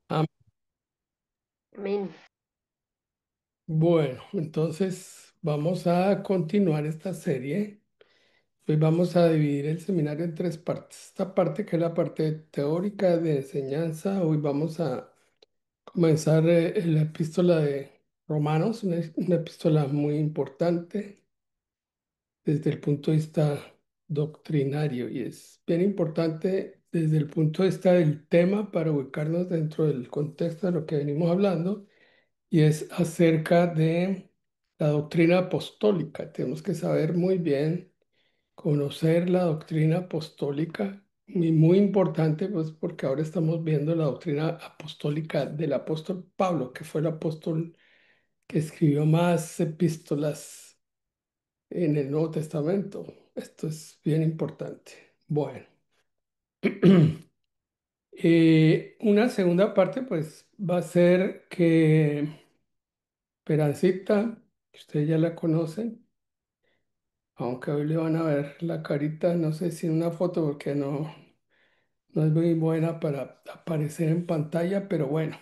Ah, Amén. bueno, entonces vamos a continuar esta serie. Hoy vamos a dividir el seminario en tres partes. Esta parte que es la parte teórica de enseñanza, hoy vamos a comenzar la epístola de Romanos, una epístola muy importante desde el punto de vista doctrinario y es bien importante desde el punto de vista del tema para ubicarnos dentro del contexto de lo que venimos hablando y es acerca de la doctrina apostólica. Tenemos que saber muy bien, conocer la doctrina apostólica, y muy importante, pues porque ahora estamos viendo la doctrina apostólica del apóstol Pablo, que fue el apóstol que escribió más epístolas en el Nuevo Testamento. Esto es bien importante. Bueno, una segunda parte, pues va a ser que Esperancita, que ustedes ya la conocen, aunque hoy le van a ver la carita, no sé si en una foto, porque no es muy buena para aparecer en pantalla, pero bueno,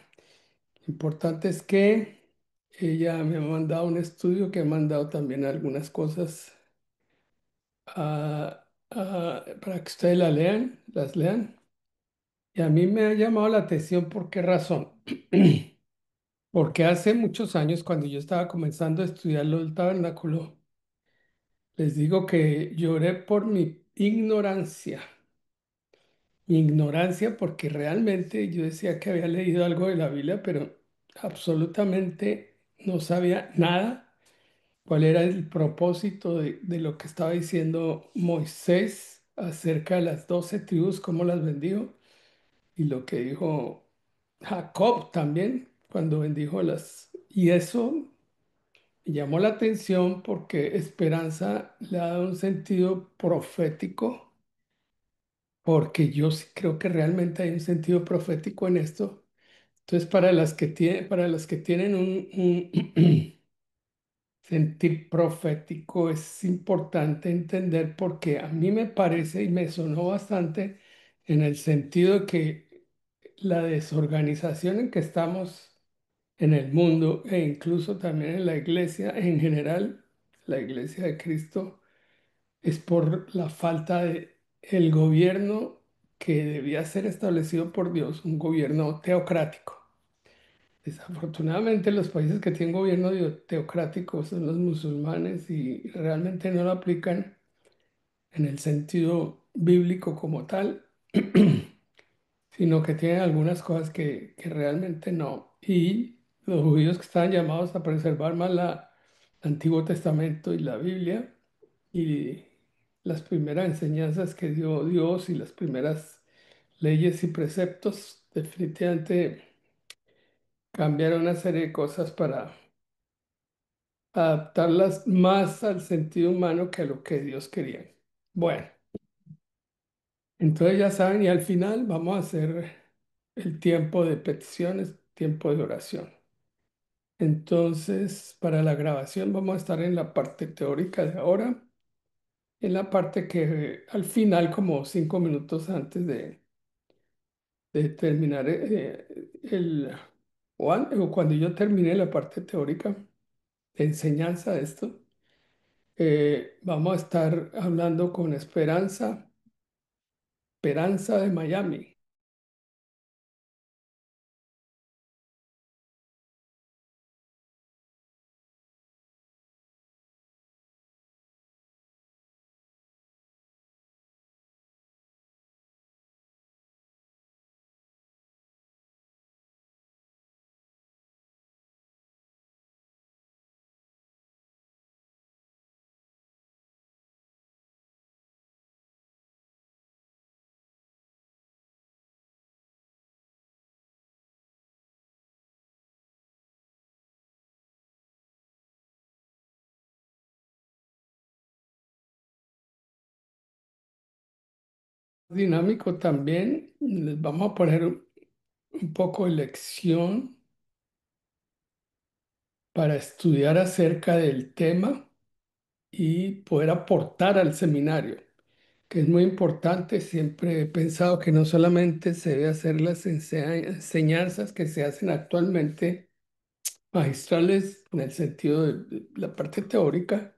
lo importante es que ella me ha mandado un estudio que ha mandado también algunas cosas para que ustedes las lean. Y a mí me ha llamado la atención, ¿por qué razón? Porque hace muchos años, cuando yo estaba comenzando a estudiar lo del tabernáculo, les digo que lloré por mi ignorancia porque realmente yo decía que había leído algo de la Biblia, pero absolutamente no sabía nada cuál era el propósito de lo que estaba diciendo Moisés acerca de las 12 tribus, cómo las bendijo, y lo que dijo Jacob también cuando bendijo las... Y eso me llamó la atención porque Esperanza le ha dado un sentido profético, porque yo sí creo que realmente hay un sentido profético en esto. Entonces, para las que tienen un sentir profético, es importante entender porque a mí me parece y me sonó bastante en el sentido de que la desorganización en que estamos en el mundo e incluso también en la iglesia en general, la iglesia de Cristo, es por la falta de el gobierno que debía ser establecido por Dios, un gobierno teocrático. Desafortunadamente, los países que tienen gobierno teocrático son los musulmanes y realmente no lo aplican en el sentido bíblico como tal, sino que tienen algunas cosas que realmente no. Y los judíos que estaban llamados a preservar más el Antiguo Testamento y la Biblia y las primeras enseñanzas que dio Dios y las primeras leyes y preceptos, definitivamente cambiaron una serie de cosas para adaptarlas más al sentido humano que a lo que Dios quería. Bueno, entonces ya saben, y al final vamos a hacer el tiempo de peticiones, tiempo de oración. Entonces, para la grabación vamos a estar en la parte teórica de ahora, en la parte que al final, como 5 minutos antes de terminar o cuando yo termine la parte teórica de enseñanza de esto, vamos a estar hablando con Esperanza de Miami. Dinámico también, les vamos a poner un poco de lección para estudiar acerca del tema y poder aportar al seminario. que es muy importante. Siempre he pensado que no solamente se debe hacer las enseñanzas que se hacen actualmente, magistrales, en el sentido de la parte teórica,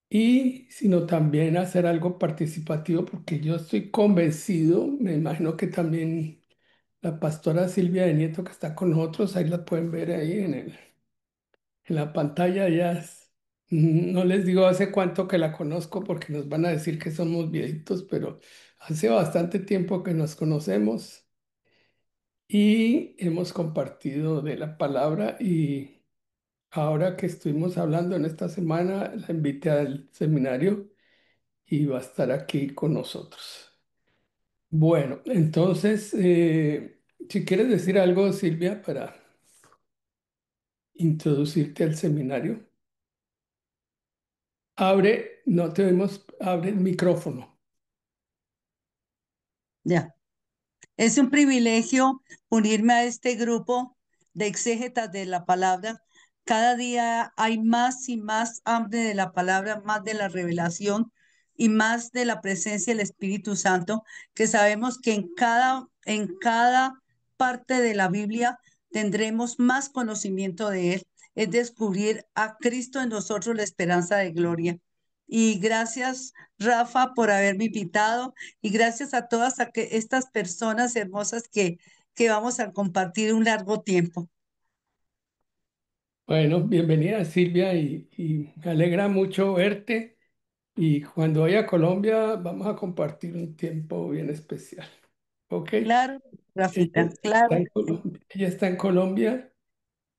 y sino también hacer algo participativo, porque yo estoy convencido, me imagino que también la pastora Silvia de Nieto que está con nosotros, ahí la pueden ver ahí en la pantalla, no les digo hace cuánto que la conozco porque nos van a decir que somos viejitos, pero hace bastante tiempo que nos conocemos y hemos compartido de la palabra, y ahora que estuvimos hablando en esta semana, la invité al seminario y va a estar aquí con nosotros. Bueno, entonces, si quieres decir algo, Silvia, para introducirte al seminario, abre, no te vemos, abre el micrófono. Ya. Es un privilegio unirme a este grupo de exégetas de la palabra. Cada día hay más y más hambre de la palabra, más de la revelación y más de la presencia del Espíritu Santo, que sabemos que en cada parte de la Biblia tendremos más conocimiento de Él. Es descubrir a Cristo en nosotros, la esperanza de gloria. Y gracias, Rafa, por haberme invitado. Y gracias a todas estas personas hermosas que vamos a compartir un largo tiempo. Bueno, bienvenida Silvia, y me alegra mucho verte, y cuando vaya a Colombia vamos a compartir un tiempo bien especial, ¿ok? Claro, Ella Rafita, está claro en que sí. Colombia, ella está en Colombia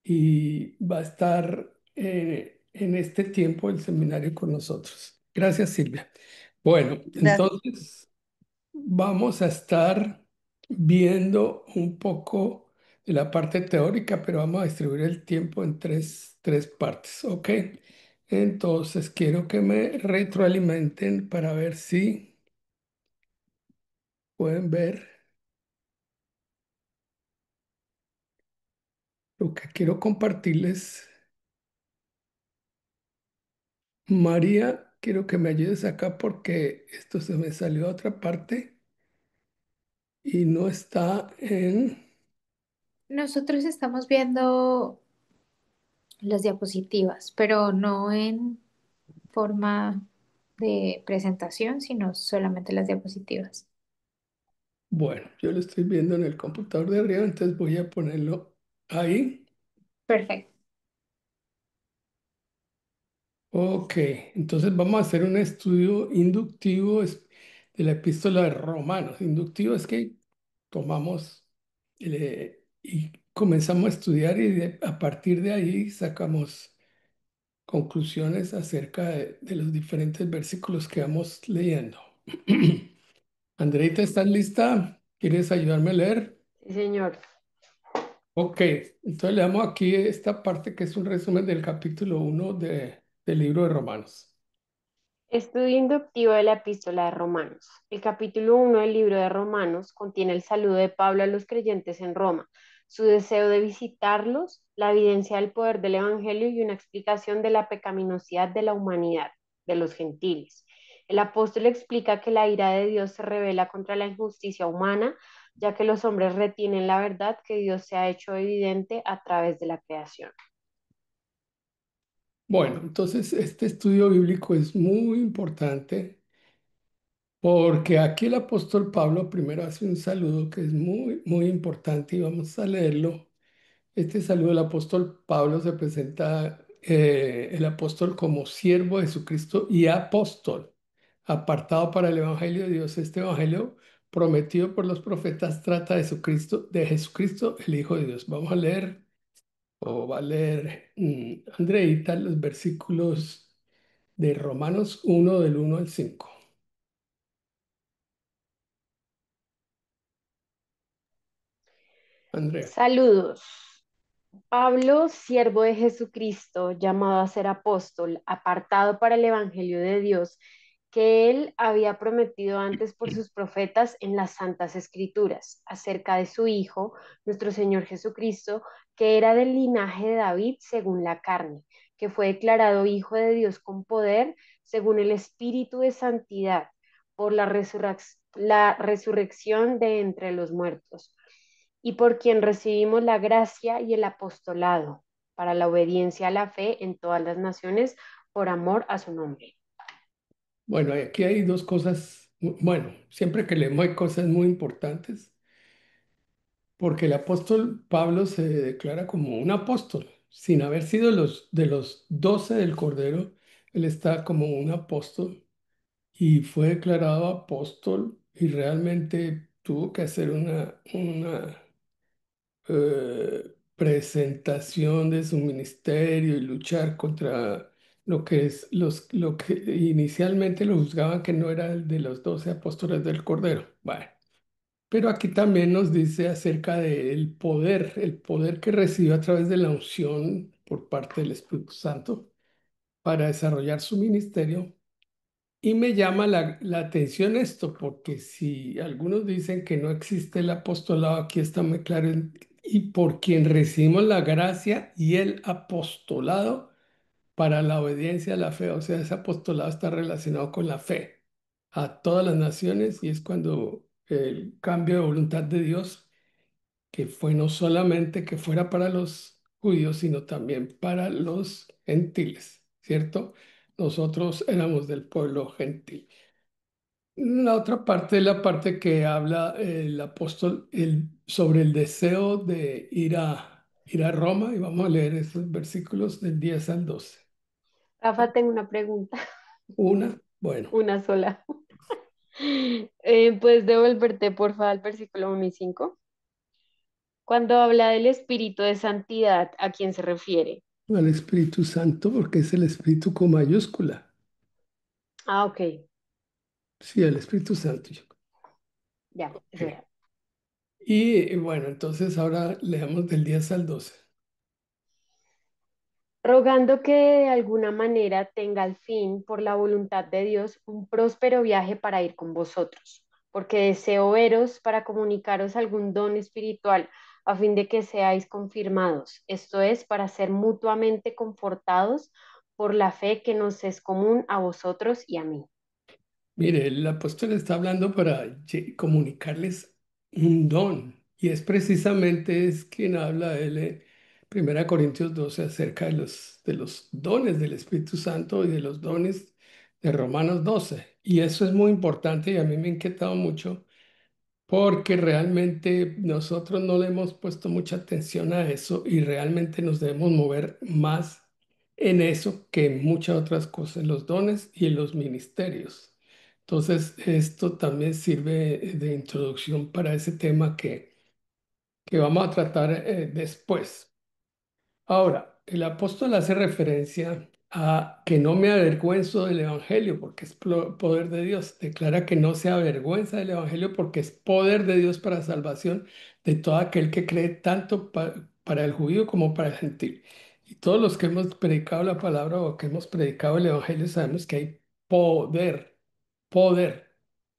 y va a estar en este tiempo del seminario con nosotros. Gracias, Silvia. Bueno, Gracias. entonces vamos a estar viendo un poco de la parte teórica, pero vamos a distribuir el tiempo en tres partes, ¿ok? Entonces quiero que me retroalimenten para ver si pueden ver lo que quiero compartirles. María, quiero que me ayudes acá porque esto se me salió a otra parte y no está en... Nosotros estamos viendo las diapositivas, pero no en forma de presentación, sino solamente las diapositivas. Bueno, yo lo estoy viendo en el computador de arriba, entonces voy a ponerlo ahí. Perfecto. Ok, entonces vamos a hacer un estudio inductivo de la epístola de Romanos. Inductivo es que tomamos y comenzamos a estudiar, y a partir de ahí sacamos conclusiones acerca de los diferentes versículos que vamos leyendo. Andreita, ¿estás lista? ¿Quieres ayudarme a leer? Sí, señor. Ok, entonces leamos aquí esta parte que es un resumen del capítulo 1 del libro de Romanos. Estudio inductivo de la Epístola de Romanos. El capítulo 1 del libro de Romanos contiene el saludo de Pablo a los creyentes en Roma, su deseo de visitarlos, la evidencia del poder del Evangelio y una explicación de la pecaminosidad de la humanidad, de los gentiles. El apóstol explica que la ira de Dios se revela contra la injusticia humana, ya que los hombres retienen la verdad que Dios se ha hecho evidente a través de la creación. Bueno, entonces este estudio bíblico es muy importante porque aquí el apóstol Pablo primero hace un saludo que es muy, muy importante, y vamos a leerlo. Este saludo del apóstol Pablo se presenta el apóstol como siervo de Jesucristo y apóstol, apartado para el Evangelio de Dios. Este Evangelio prometido por los profetas trata de Jesucristo, el Hijo de Dios. Vamos a leer, o va a leer Andreita, los versículos de Romanos 1 del 1 al 5. Andrea. Saludos. Pablo, siervo de Jesucristo, llamado a ser apóstol, apartado para el Evangelio de Dios, que él había prometido antes por sus profetas en las Santas Escrituras, acerca de su Hijo, nuestro Señor Jesucristo, que era del linaje de David según la carne, que fue declarado Hijo de Dios con poder, según el Espíritu de Santidad, por la resurrección de entre los muertos, y por quien recibimos la gracia y el apostolado para la obediencia a la fe en todas las naciones por amor a su nombre. Bueno, aquí hay dos cosas, bueno, siempre que leemos hay cosas muy importantes, porque el apóstol Pablo se declara como un apóstol, sin haber sido de los 12 del Cordero, él está como un apóstol y fue declarado apóstol y realmente tuvo que hacer una presentación de su ministerio y luchar contra lo que inicialmente lo juzgaban que no era el de los 12 apóstoles del Cordero. Bueno, pero aquí también nos dice acerca del poder, el poder que recibió a través de la unción por parte del Espíritu Santo para desarrollar su ministerio. Y me llama la atención esto, porque si algunos dicen que no existe el apostolado, aquí está muy claro, y por quien recibimos la gracia y el apostolado para la obediencia a la fe, o sea, ese apostolado está relacionado con la fe a todas las naciones y es cuando el cambio de voluntad de Dios, que fue no solamente que fuera para los judíos, sino también para los gentiles, ¿cierto? Nosotros éramos del pueblo gentil. La otra parte es la parte que habla el apóstol sobre el deseo de ir a Roma y vamos a leer esos versículos del 10 al 12. Rafa, tengo una pregunta, Una, bueno, una sola. ¿Puedes devolverte, porfa, al versículo 1 y 5? Cuando habla del espíritu de santidad, ¿a quién se refiere? al Espíritu Santo porque es el Espíritu con mayúscula. Ah, ok, Sí, al Espíritu Santo. ya, Ok. eso era. Y bueno, entonces ahora leamos del 10 al 12. Rogando que de alguna manera tenga al fin, por la voluntad de Dios, un próspero viaje para ir con vosotros, porque deseo veros para comunicaros algún don espiritual, a fin de que seáis confirmados, esto es, para ser mutuamente confortados por la fe que nos es común a vosotros y a mí. Mire, el apóstol está hablando para comunicarles un don y es precisamente es quien habla él en 1 Corintios 12 acerca de los dones del Espíritu Santo y de los dones de Romanos 12. Y eso es muy importante y a mí me ha inquietado mucho porque realmente nosotros no le hemos puesto mucha atención a eso y realmente nos debemos mover más en eso que en muchas otras cosas, en los dones y en los ministerios. Entonces, esto también sirve de introducción para ese tema que vamos a tratar después. Ahora, el apóstol hace referencia a que no me avergüenzo del evangelio porque es poder de Dios. Declara que no se avergüenza del evangelio porque es poder de Dios para salvación de todo aquel que cree tanto para el judío como para el gentil. Y todos los que hemos predicado la palabra o que hemos predicado el evangelio sabemos que hay poder, poder,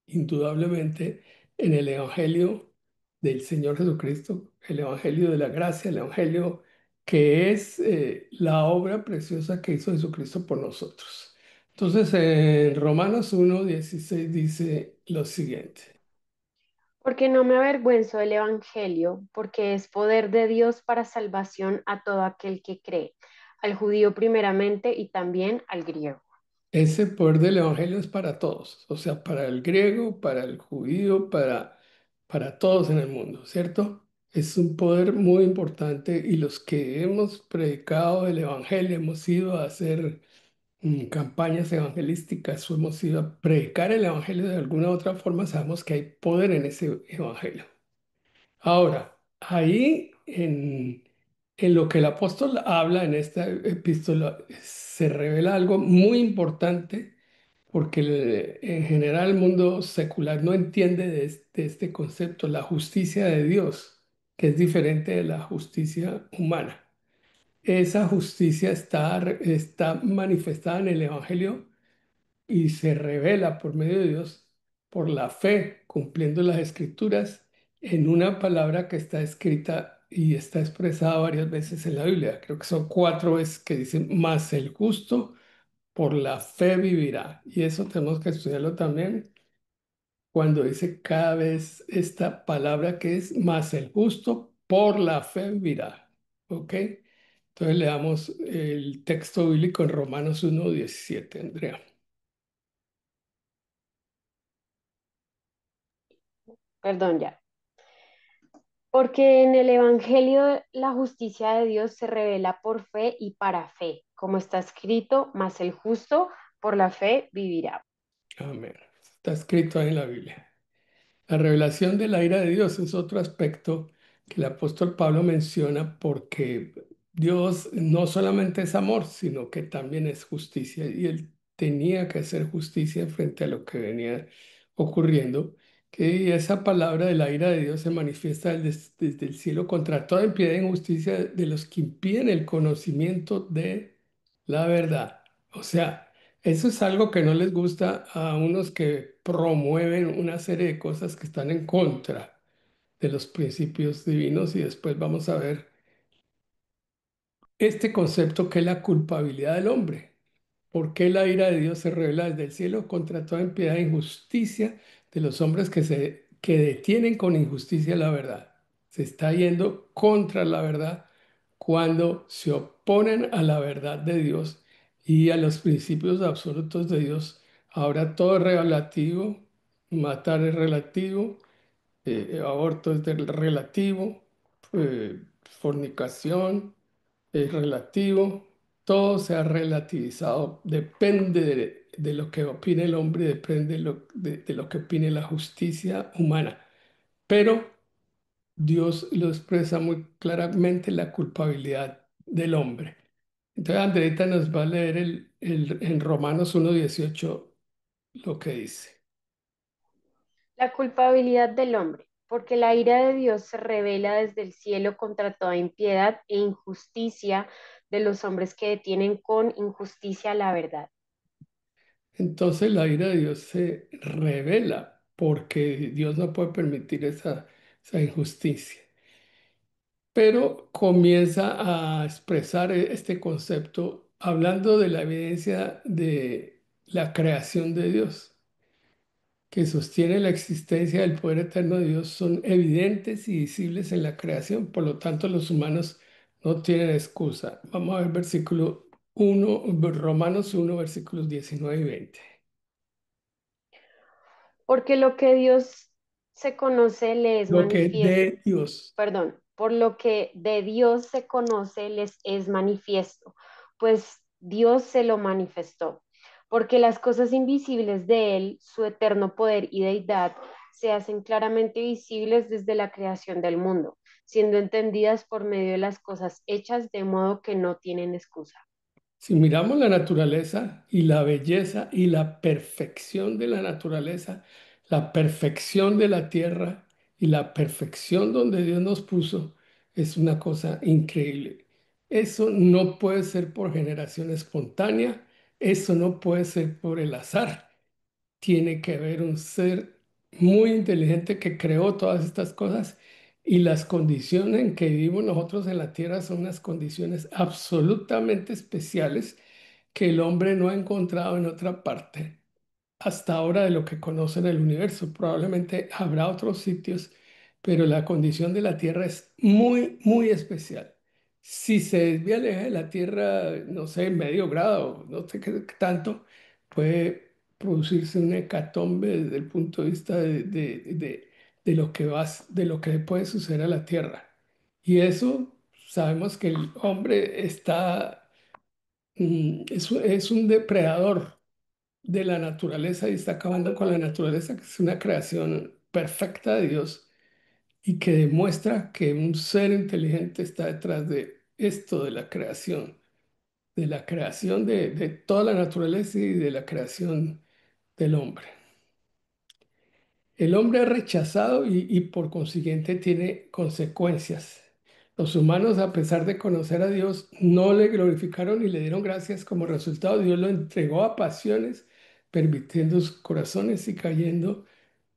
indudablemente, en el evangelio del Señor Jesucristo, el evangelio de la gracia, el evangelio que es la obra preciosa que hizo Jesucristo por nosotros. Entonces, en Romanos 1:16 dice lo siguiente. Porque no me avergüenzo del Evangelio, porque es poder de Dios para salvación a todo aquel que cree, al judío primeramente y también al griego. Ese poder del evangelio es para todos, o sea, para el griego, para el judío, para todos en el mundo, ¿cierto? Es un poder muy importante y los que hemos predicado el evangelio, hemos ido a hacer campañas evangelísticas o hemos ido a predicar el evangelio de alguna u otra forma, sabemos que hay poder en ese evangelio. Ahora, ahí en lo que el apóstol habla en esta epístola se revela algo muy importante porque en general el mundo secular no entiende de este concepto, la justicia de Dios, que es diferente de la justicia humana. Esa justicia está manifestada en el Evangelio y se revela por medio de Dios por la fe, cumpliendo las escrituras en una palabra que está escrita y está expresada varias veces en la Biblia. Creo que son 4 veces que dicen, más el justo por la fe vivirá. Y eso tenemos que estudiarlo también cuando dice cada vez esta palabra que es más el justo por la fe vivirá. ¿Ok? Entonces leamos el texto bíblico en Romanos 1:17, Andrea. Perdón, ya. Porque en el Evangelio la justicia de Dios se revela por fe y para fe, como está escrito, mas el justo por la fe vivirá. Amén. Está escrito ahí en la Biblia. La revelación de la ira de Dios es otro aspecto que el apóstol Pablo menciona porque Dios no solamente es amor, sino que también es justicia y él tenía que hacer justicia frente a lo que venía ocurriendo, que esa palabra de la ira de Dios se manifiesta desde el cielo contra toda impiedad e injusticia de los que impiden el conocimiento de la verdad. O sea, eso es algo que no les gusta a unos que promueven una serie de cosas que están en contra de los principios divinos y después vamos a ver este concepto que es la culpabilidad del hombre. ¿Por qué la ira de Dios se revela desde el cielo contra toda impiedad e injusticia de los hombres que detienen con injusticia la verdad? Se está yendo contra la verdad cuando se oponen a la verdad de Dios y a los principios absolutos de Dios. Ahora todo es relativo, matar es relativo, aborto es relativo, fornicación es relativo, todo se ha relativizado, depende de lo que opine el hombre, depende de lo que opine la justicia humana. Pero Dios lo expresa muy claramente la culpabilidad del hombre. Entonces, Andreita nos va a leer en Romanos 1:18 lo que dice. La culpabilidad del hombre, porque la ira de Dios se revela desde el cielo contra toda impiedad e injusticia de los hombres que detienen con injusticia la verdad. Entonces, la ira de Dios se revela porque Dios no puede permitir esa injusticia. Pero comienza a expresar este concepto hablando de la evidencia de la creación de Dios, que sostiene la existencia del poder eterno de Dios, son evidentes y visibles en la creación, por lo tanto los humanos no tienen excusa. Vamos a ver versículo 1, Romanos 1, versículos 19 y 20. Porque lo que Dios se conoce le es Lo que manifiesto, de Dios. perdón, por lo que de Dios se conoce les es manifiesto, pues Dios se lo manifestó. Porque las cosas invisibles de Él, su eterno poder y deidad, se hacen claramente visibles desde la creación del mundo, siendo entendidas por medio de las cosas hechas, de modo que no tienen excusa. Si miramos la naturaleza y la belleza y la perfección de la naturaleza, la perfección de la tierra y la perfección donde Dios nos puso, es una cosa increíble. Eso no puede ser por generación espontánea, eso no puede ser por el azar. Tiene que haber un ser muy inteligente que creó todas estas cosas y las condiciones en que vivimos nosotros en la tierra son unas condiciones absolutamente especiales que el hombre no ha encontrado en otra parte hasta ahora de lo que conoce en el universo. Probablemente habrá otros sitios, pero la condición de la Tierra es muy, muy especial. Si se desvía el eje de la Tierra, no sé, medio grado, no sé qué tanto, puede producirse una hecatombe desde el punto de vista de lo que de lo que puede suceder a la Tierra. Y eso sabemos que el hombre es un depredador de la naturaleza y está acabando con la naturaleza, que es una creación perfecta de Dios y que demuestra que un ser inteligente está detrás de esto de la creación de toda la naturaleza y de la creación del hombre. El hombre es rechazado y por consiguiente tiene consecuencias. Los humanos, a pesar de conocer a Dios, no le glorificaron ni le dieron gracias. Como resultado, Dios lo entregó a pasiones, permitiendo sus corazones y cayendo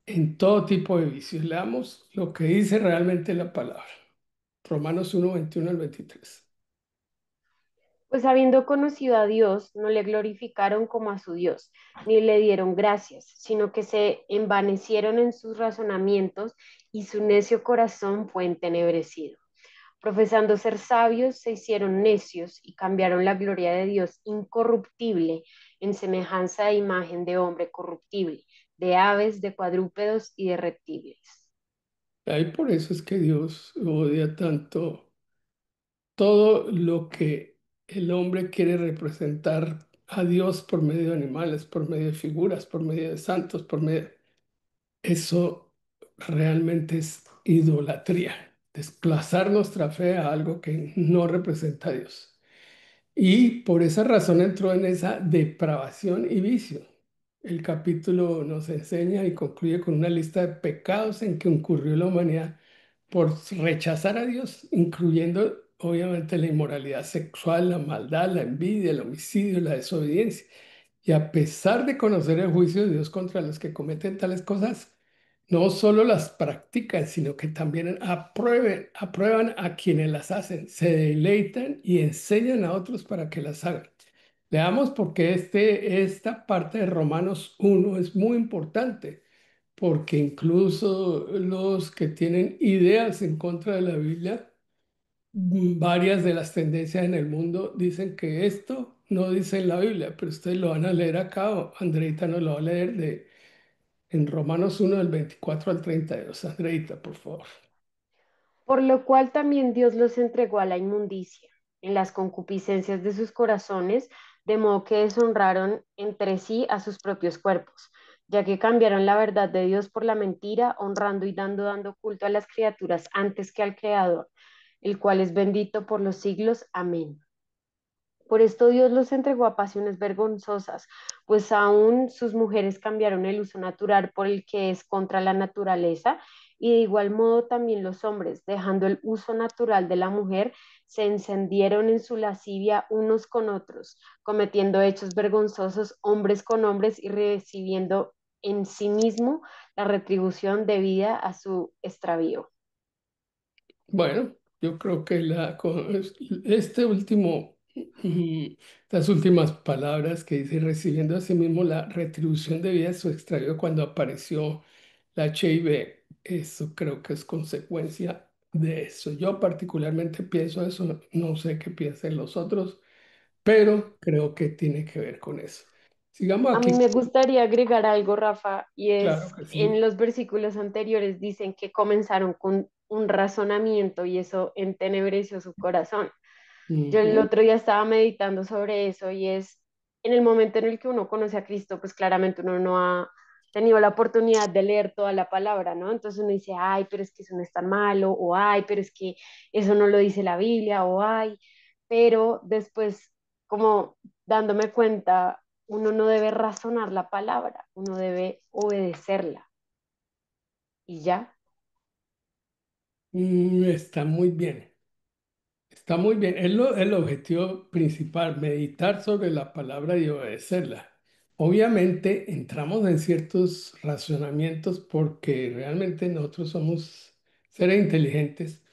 en todo tipo de vicios. Leamos lo que dice realmente la palabra. Romanos 1, 21 al 23. Pues habiendo conocido a Dios, no le glorificaron como a su Dios, ni le dieron gracias, sino que se envanecieron en sus razonamientos y su necio corazón fue entenebrecido. Profesando ser sabios, se hicieron necios y cambiaron la gloria de Dios incorruptible en semejanza de imagen de hombre corruptible, de aves, de cuadrúpedos y de reptiles. Ahí por eso es que Dios odia tanto todo lo que el hombre quiere representar a Dios por medio de animales, por medio de figuras, por medio de santos, por medio... Eso realmente es idolatría, desplazar nuestra fe a algo que no representa a Dios. Y por esa razón entró en esa depravación y vicio. El capítulo nos enseña y concluye con una lista de pecados en que incurrió la humanidad por rechazar a Dios, incluyendo obviamente la inmoralidad sexual, la maldad, la envidia, el homicidio, la desobediencia. Y a pesar de conocer el juicio de Dios contra los que cometen tales cosas, no solo las practican, sino que también aprueban a quienes las hacen, se deleitan y enseñan a otros para que las hagan. Leamos porque esta parte de Romanos 1 es muy importante, porque incluso los que tienen ideas en contra de la Biblia, varias de las tendencias en el mundo dicen que esto no dice en la Biblia, pero ustedes lo van a leer acá, o Andreita nos lo va a leer en Romanos 1 del 24 al 32. Andreita, por favor. Por lo cual también Dios los entregó a la inmundicia en las concupiscencias de sus corazones, de modo que deshonraron entre sí a sus propios cuerpos, ya que cambiaron la verdad de Dios por la mentira, honrando y dando culto a las criaturas antes que al Creador, el cual es bendito por los siglos. Amén. Por esto Dios los entregó a pasiones vergonzosas, pues aún sus mujeres cambiaron el uso natural por el que es contra la naturaleza, y de igual modo también los hombres, dejando el uso natural de la mujer, se encendieron en su lascivia unos con otros, cometiendo hechos vergonzosos hombres con hombres y recibiendo en sí mismo la retribución debida a su extravío. Bueno, yo creo que este último, estas últimas palabras que dice, recibiendo a sí mismo la retribución debida a su extravío cuando apareció la HIV, eso creo que es consecuencia de eso. Yo particularmente pienso eso, no sé qué piensen los otros, pero creo que tiene que ver con eso. Sigamos A mí aquí. me gustaría agregar algo, Rafa, y Claro es que en sí. los versículos anteriores dicen que comenzaron con un razonamiento y eso entenebreció su corazón. Yo el Ujú. otro día estaba meditando sobre eso y es en el momento en el que uno conoce a Cristo, pues claramente uno no ha tenido la oportunidad de leer toda la palabra, ¿no? Entonces uno dice, ay, pero es que eso no es tan malo, o ay, pero es que eso no lo dice la Biblia, o ay, pero después, como dándome cuenta, uno no debe razonar la palabra, uno debe obedecerla y ya. Está muy bien. Está muy bien. Es el objetivo principal, meditar sobre la palabra y obedecerla. Obviamente entramos en ciertos razonamientos porque realmente nosotros somos seres inteligentes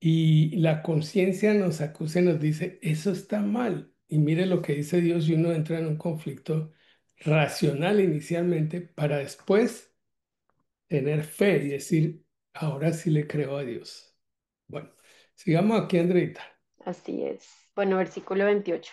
y la conciencia nos acusa y nos dice, eso está mal. Y mire lo que dice Dios y uno entra en un conflicto racional inicialmente para después tener fe y decir, ahora sí le creo a Dios. Bueno, sigamos aquí, Andreita. Así es. Bueno, versículo 28.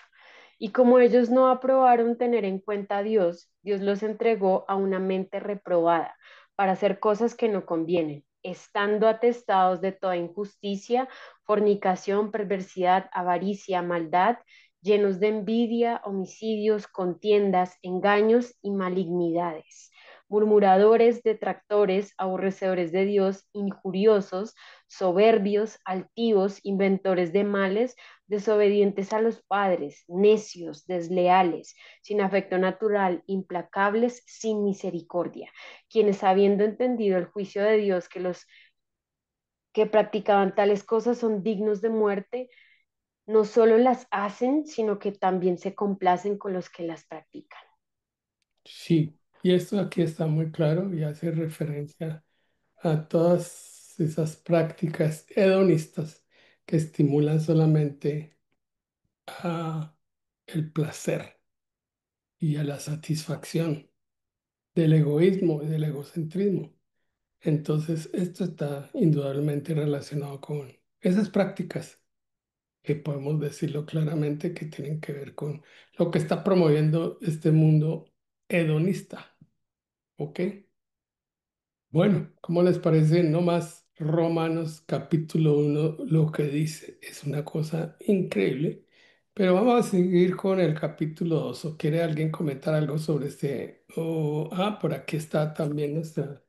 Y como ellos no aprobaron tener en cuenta a Dios, Dios los entregó a una mente reprobada para hacer cosas que no convienen, estando atestados de toda injusticia, fornicación, perversidad, avaricia, maldad, llenos de envidia, homicidios, contiendas, engaños y malignidades, murmuradores, detractores, aborrecedores de Dios, injuriosos, soberbios, altivos, inventores de males, desobedientes a los padres, necios, desleales, sin afecto natural, implacables, sin misericordia, quienes habiendo entendido el juicio de Dios que los que practicaban tales cosas son dignos de muerte, no solo las hacen, sino que también se complacen con los que las practican. Sí, y esto aquí está muy claro y hace referencia a todas esas prácticas hedonistas que estimulan solamente a el placer y a la satisfacción del egoísmo y del egocentrismo. Entonces, esto está indudablemente relacionado con esas prácticas que podemos decirlo claramente que tienen que ver con lo que está promoviendo este mundo hedonista. ¿Ok? Bueno, ¿cómo les parece? No más Romanos capítulo 1, lo que dice. Es una cosa increíble. Pero vamos a seguir con el capítulo 2. ¿O quiere alguien comentar algo sobre este? Por aquí está también nuestra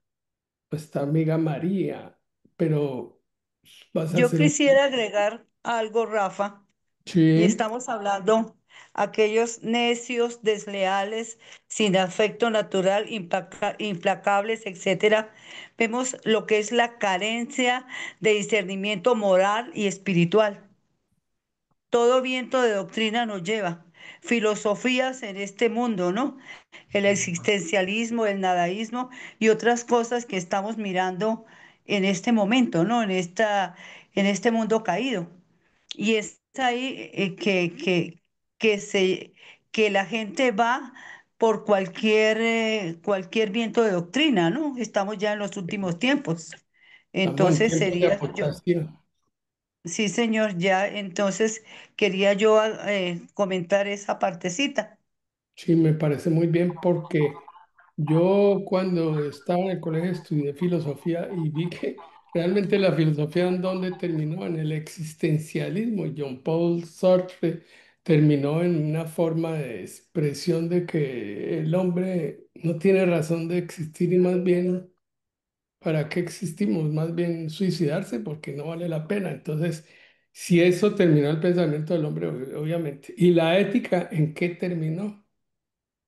amiga María. Pero vas a Yo hacer un... quisiera agregar algo, Rafa, y Sí, estamos hablando aquellos necios, desleales, sin afecto natural, implacables, etcétera. Vemos lo que es la carencia de discernimiento moral y espiritual. Todo viento de doctrina nos lleva. Filosofías en este mundo, ¿no? El existencialismo, el nadaísmo y otras cosas que estamos mirando en este momento, ¿no? En este mundo caído. Y es ahí que la gente va por cualquier viento de doctrina, ¿no? Estamos ya en los últimos tiempos. estamos en Entonces tiempos de sería yo. apostasía. Sí, señor, ya entonces quería yo comentar esa partecita. Sí, me parece muy bien porque yo cuando estaba en el colegio estudié filosofía y vi que realmente la filosofía en donde terminó en el existencialismo. John Paul Sartre terminó en una forma de expresión de que el hombre no tiene razón de existir y más bien, ¿para qué existimos? Más bien suicidarse porque no vale la pena. Entonces, si eso terminó el pensamiento del hombre, obviamente. ¿Y la ética en qué terminó?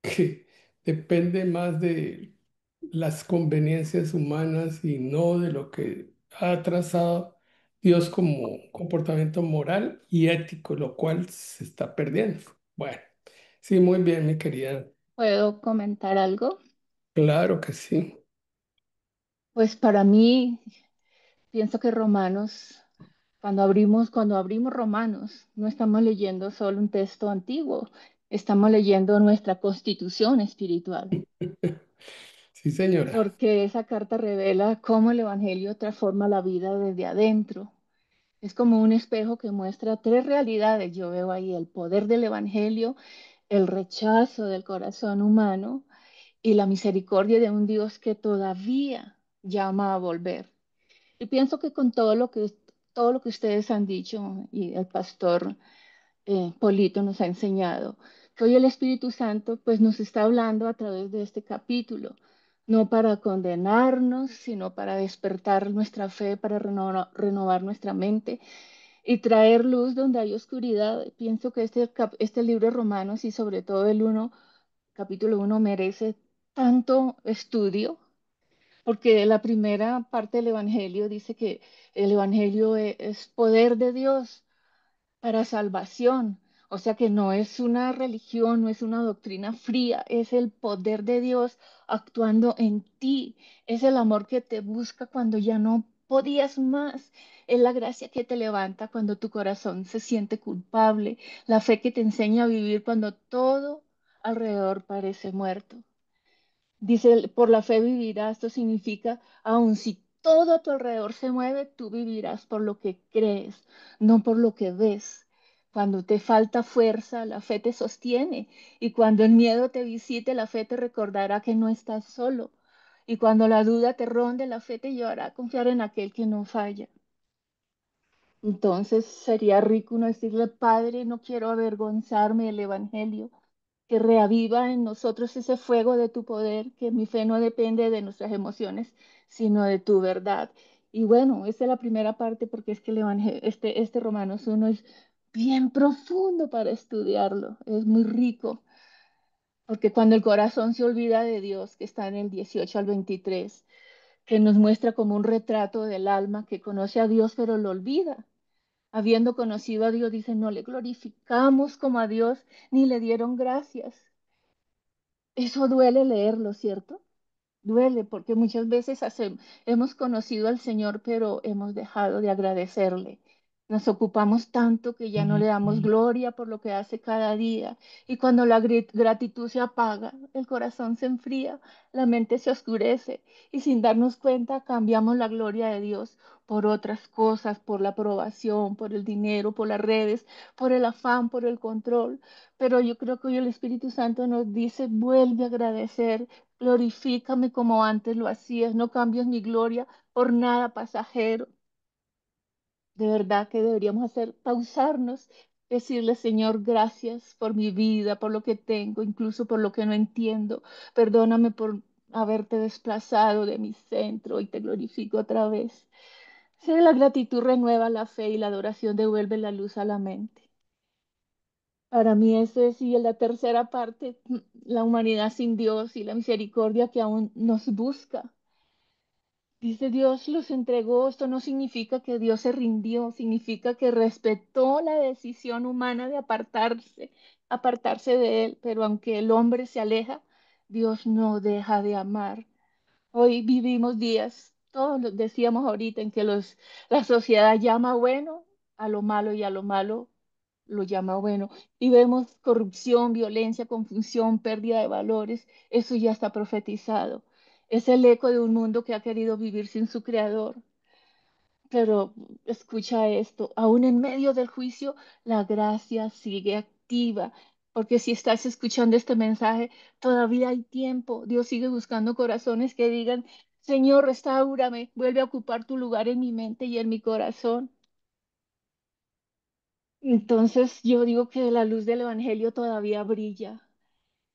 Que depende más de las conveniencias humanas y no de lo que ha trazado Dios como comportamiento moral y ético, lo cual se está perdiendo. Bueno, sí, muy bien, mi querida. ¿Puedo comentar algo? Claro que sí. Pues para mí, pienso que Romanos, cuando abrimos Romanos, no estamos leyendo solo un texto antiguo, estamos leyendo nuestra constitución espiritual, Sí, señora. porque esa carta revela cómo el Evangelio transforma la vida desde adentro. Es como un espejo que muestra tres realidades. Yo veo ahí el poder del Evangelio, el rechazo del corazón humano y la misericordia de un Dios que todavía llama a volver. Y pienso que con todo lo que ustedes han dicho y el pastor Polito nos ha enseñado, que hoy el Espíritu Santo pues nos está hablando a través de este capítulo, no para condenarnos, sino para despertar nuestra fe, para renovar nuestra mente y traer luz donde hay oscuridad. Pienso que este libro de Romanos y sobre todo capítulo 1 merece tanto estudio, porque la primera parte del Evangelio dice que el Evangelio es poder de Dios para salvación. O sea que no es una religión, no es una doctrina fría, es el poder de Dios actuando en ti. Es el amor que te busca cuando ya no podías más. Es la gracia que te levanta cuando tu corazón se siente culpable. La fe que te enseña a vivir cuando todo alrededor parece muerto. Dice, por la fe vivirás. Esto significa, aun si todo a tu alrededor se mueve, tú vivirás por lo que crees, no por lo que ves. Cuando te falta fuerza, la fe te sostiene. Y cuando el miedo te visite, la fe te recordará que no estás solo. Y cuando la duda te ronde, la fe te llevará a confiar en aquel que no falla. Entonces sería rico uno decirle, Padre, no quiero avergonzarme del Evangelio, que reaviva en nosotros ese fuego de tu poder, que mi fe no depende de nuestras emociones, sino de tu verdad. Y bueno, esta es la primera parte porque es que el Evangelio, este Romanos 1 es bien profundo para estudiarlo, es muy rico, porque cuando el corazón se olvida de Dios, que está en el 18 al 23, que nos muestra como un retrato del alma que conoce a Dios pero lo olvida. Habiendo conocido a Dios, dice, no le glorificamos como a Dios, ni le dieron gracias. Eso duele leerlo, ¿cierto? Duele porque muchas veces hemos conocido al Señor, pero hemos dejado de agradecerle. Nos ocupamos tanto que ya no le damos gloria por lo que hace cada día. Y cuando la gratitud se apaga, el corazón se enfría, la mente se oscurece y sin darnos cuenta cambiamos la gloria de Dios por otras cosas, por la aprobación, por el dinero, por las redes, por el afán, por el control. Pero yo creo que hoy el Espíritu Santo nos dice, vuelve a agradecer, glorifícame como antes lo hacías, no cambies mi gloria por nada pasajero. De verdad que deberíamos hacer, pausarnos, decirle, Señor, gracias por mi vida, por lo que tengo, incluso por lo que no entiendo. Perdóname por haberte desplazado de mi centro y te glorifico otra vez. Sí, la gratitud renueva la fe y la adoración devuelve la luz a la mente. Para mí eso es, y en la tercera parte, la humanidad sin Dios y la misericordia que aún nos busca. Dice Dios los entregó, esto no significa que Dios se rindió, significa que respetó la decisión humana de apartarse de él, pero aunque el hombre se aleja, Dios no deja de amar. Hoy vivimos días, todos lo decíamos ahorita, en que la sociedad llama bueno a lo malo y a lo malo lo llama bueno. Y vemos corrupción, violencia, confusión, pérdida de valores. Eso ya está profetizado. Es el eco de un mundo que ha querido vivir sin su creador. Pero escucha esto, aún en medio del juicio, la gracia sigue activa, porque si estás escuchando este mensaje, todavía hay tiempo. Dios sigue buscando corazones que digan, Señor, restáurame, vuelve a ocupar tu lugar en mi mente y en mi corazón. Entonces yo digo que la luz del Evangelio todavía brilla.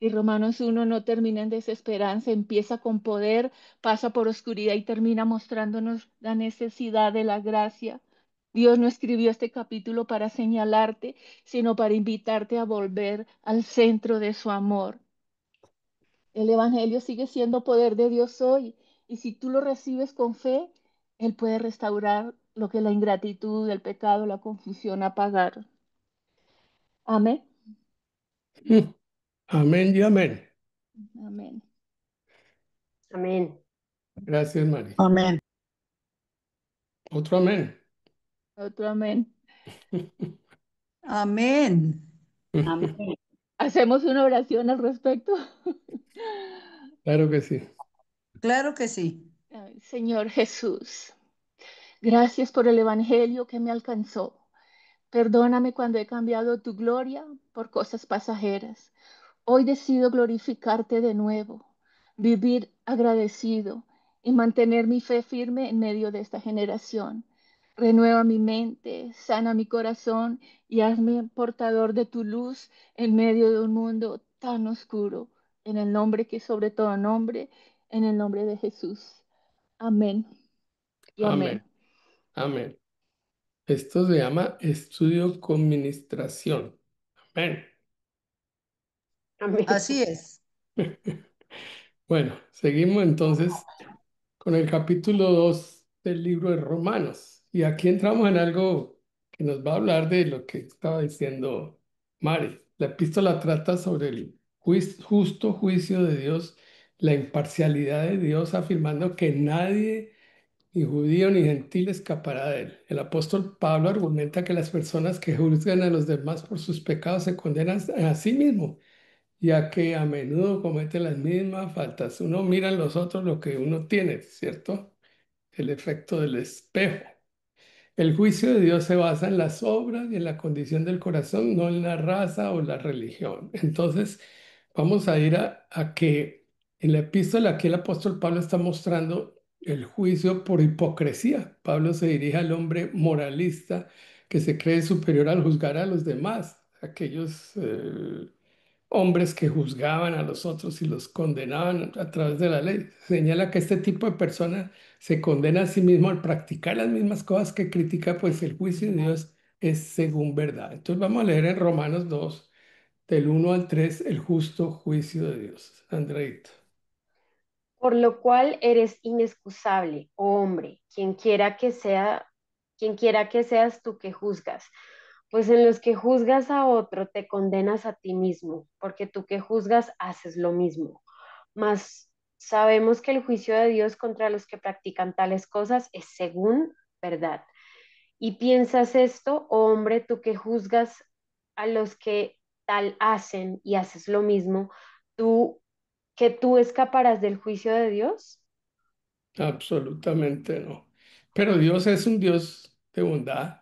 Y Romanos 1 no termina en desesperanza, empieza con poder, pasa por oscuridad y termina mostrándonos la necesidad de la gracia. Dios no escribió este capítulo para señalarte, sino para invitarte a volver al centro de su amor. El Evangelio sigue siendo poder de Dios hoy, y si tú lo recibes con fe, Él puede restaurar lo que la ingratitud, el pecado, la confusión apagaron. Amén. Mm. Amén y amén. Amén. Amén. Gracias, Mari. Amén. Otro amén. Otro amén. Amén. Amén. ¿Hacemos una oración al respecto? Claro que sí. Claro que sí. Ay, Señor Jesús, gracias por el Evangelio que me alcanzó. Perdóname cuando he cambiado tu gloria por cosas pasajeras. Hoy decido glorificarte de nuevo, vivir agradecido y mantener mi fe firme en medio de esta generación. Renueva mi mente, sana mi corazón y hazme portador de tu luz en medio de un mundo tan oscuro. En el nombre que es sobre todo nombre, en el nombre de Jesús. Amén y amén. Amén. Amén. Esto se llama estudio con ministración. Amén. Amén. Así es. Bueno, seguimos entonces con el capítulo 2 del libro de Romanos. Y aquí entramos en algo que nos va a hablar de lo que estaba diciendo Mari. La epístola trata sobre el justo juicio de Dios, la imparcialidad de Dios, afirmando que nadie, ni judío ni gentil, escapará de él. El apóstol Pablo argumenta que las personas que juzgan a los demás por sus pecados se condenan a sí mismos, ya que a menudo cometen las mismas faltas. Uno mira en los otros lo que uno tiene, ¿cierto? El efecto del espejo. El juicio de Dios se basa en las obras y en la condición del corazón, no en la raza o la religión. Entonces, vamos a ir a que en la epístola aquí el apóstol Pablo está mostrando el juicio por hipocresía. Pablo se dirige al hombre moralista que se cree superior al juzgar a los demás, aquellos hombres que juzgaban a los otros y los condenaban a través de la ley. Señala que este tipo de personas se condena a sí mismo al practicar las mismas cosas que critica, pues el juicio de Dios es según verdad. Entonces vamos a leer en Romanos 2 del 1 al 3, el justo juicio de Dios. Andreito. Por lo cual eres inexcusable, oh hombre, quien quiera que seas tú que juzgas. Pues en los que juzgas a otro te condenas a ti mismo, porque tú que juzgas haces lo mismo. Mas sabemos que el juicio de Dios contra los que practican tales cosas es según verdad. ¿Y piensas esto, oh hombre, tú que juzgas a los que tal hacen y haces lo mismo, tú que tú escaparás del juicio de Dios? Absolutamente no. Pero Dios es un Dios de bondad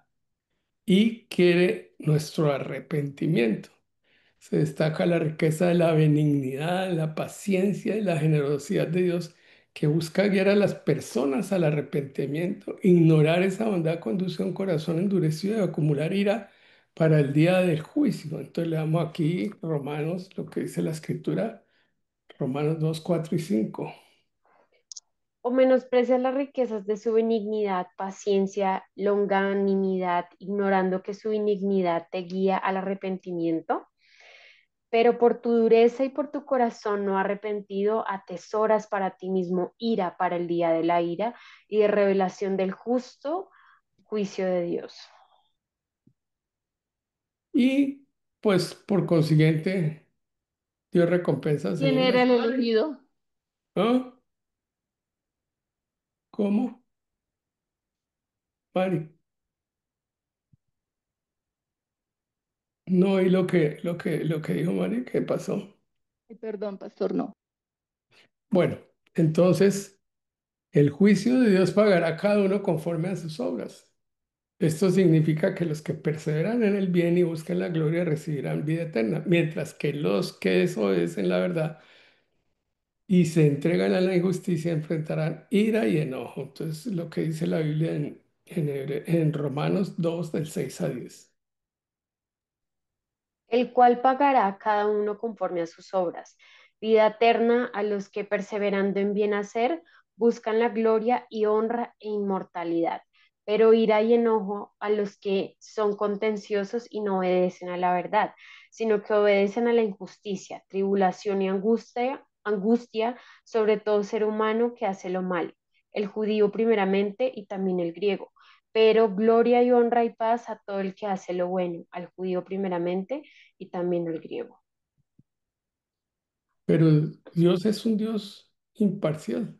y quiere nuestro arrepentimiento. Se destaca la riqueza de la benignidad, la paciencia y la generosidad de Dios que busca guiar a las personas al arrepentimiento. Ignorar esa bondad conduce a un corazón endurecido y a acumular ira para el día del juicio. Entonces le damos aquí Romanos, lo que dice la Escritura, Romanos 2 4 y 5. ¿O menosprecias las riquezas de su benignidad, paciencia, longanimidad, ignorando que su benignidad te guía al arrepentimiento? Pero por tu dureza y por tu corazón no arrepentido, atesoras para ti mismo ira para el día de la ira y de revelación del justo juicio de Dios. Y pues por consiguiente, Dios recompensa ¿Quién según era las... el elegido? ¿Ah? ¿Cómo? Mari. No, y lo que dijo Mari, ¿qué pasó? Ay, perdón, pastor, no. Bueno, entonces el juicio de Dios pagará a cada uno conforme a sus obras. Esto significa que los que perseveran en el bien y buscan la gloria recibirán vida eterna, mientras que los que desobedecen la verdad y se entregan a la injusticia enfrentarán ira y enojo. Entonces, lo que dice la Biblia en Romanos 2 del 6 a 10. El cual pagará a cada uno conforme a sus obras. Vida eterna a los que perseverando en bien hacer buscan la gloria y honra e inmortalidad, pero ira y enojo a los que son contenciosos y no obedecen a la verdad, sino que obedecen a la injusticia, tribulación y angustia sobre todo ser humano que hace lo malo, el judío primeramente y también el griego, pero gloria y honra y paz a todo el que hace lo bueno, al judío primeramente y también el griego. Pero Dios es un Dios imparcial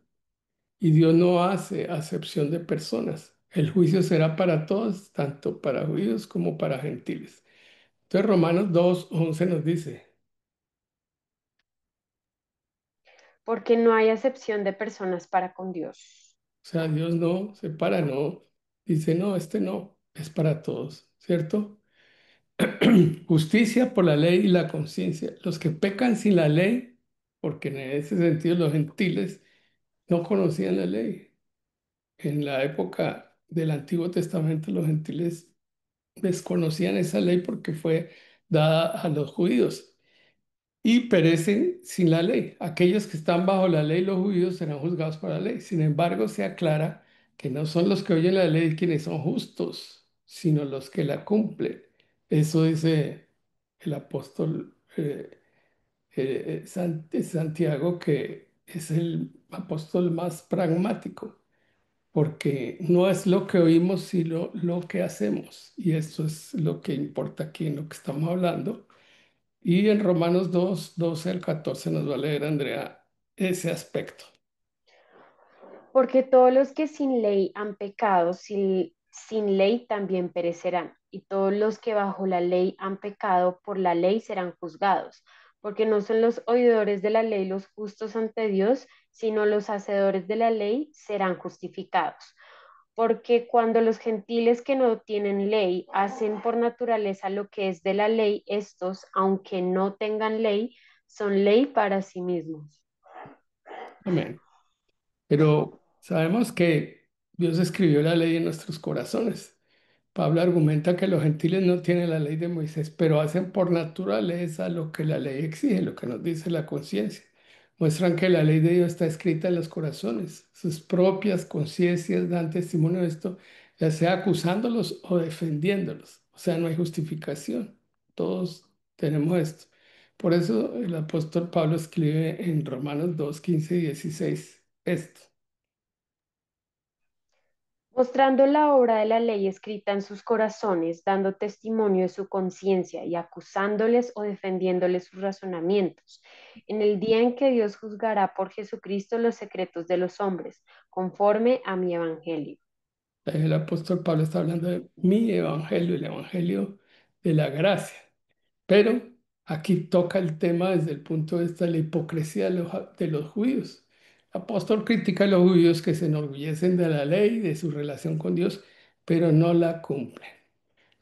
y Dios no hace acepción de personas. El juicio será para todos, tanto para judíos como para gentiles. Entonces, Romanos 2:11 nos dice, Porque no hay acepción de personas para con Dios. o sea, Dios no separa, no, dice, no, este no, es para todos, ¿cierto? Justicia por la ley y la conciencia. Los que pecan sin la ley, porque en ese sentido los gentiles no conocían la ley. En la época del Antiguo Testamento los gentiles desconocían esa ley porque fue dada a los judíos y perecen sin la ley. Aquellos que están bajo la ley, los judíos, serán juzgados por la ley. Sin embargo, se aclara que no son los que oyen la ley quienes son justos, sino los que la cumplen. Eso dice el apóstol Santiago, que es el apóstol más pragmático, porque no es lo que oímos, sino lo que hacemos. Y eso es lo que importa aquí en lo que estamos hablando. Y en Romanos 2 12 al 14 nos va a leer Andrea ese aspecto. Porque todos los que sin ley han pecado, sin ley también perecerán. Y todos los que bajo la ley han pecado, por la ley serán juzgados. Porque no son los oidores de la ley los justos ante Dios, sino los hacedores de la ley serán justificados. Porque cuando los gentiles que no tienen ley hacen por naturaleza lo que es de la ley, estos, aunque no tengan ley, son ley para sí mismos. Amén. Pero sabemos que Dios escribió la ley en nuestros corazones. Pablo argumenta que los gentiles no tienen la ley de Moisés, pero hacen por naturaleza lo que la ley exige, lo que nos dice la conciencia. Muestran que la ley de Dios está escrita en los corazones. Sus propias conciencias dan testimonio de esto, ya sea acusándolos o defendiéndolos. O sea, no hay justificación. Todos tenemos esto. Por eso el apóstol Pablo escribe en Romanos 2 15 y 16 esto. Mostrando la obra de la ley escrita en sus corazones, dando testimonio de su conciencia y acusándoles o defendiéndoles sus razonamientos, en el día en que Dios juzgará por Jesucristo los secretos de los hombres, conforme a mi evangelio. El apóstol Pablo está hablando de mi evangelio, el evangelio de la gracia. Pero aquí toca el tema desde el punto de vista de la hipocresía de los judíos. El apóstol critica a los judíos que se enorgullecen de la ley, de su relación con Dios, pero no la cumplen.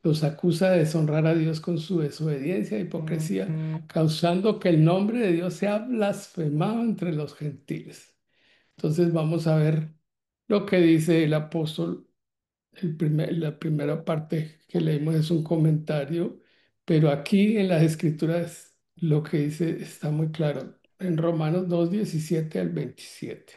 Los acusa de deshonrar a Dios con su desobediencia e hipocresía, causando que el nombre de Dios sea blasfemado entre los gentiles. Entonces vamos a ver lo que dice el apóstol. La primera parte que leímos es un comentario, pero aquí en las escrituras lo que dice está muy claro. En Romanos 2:17 al 27.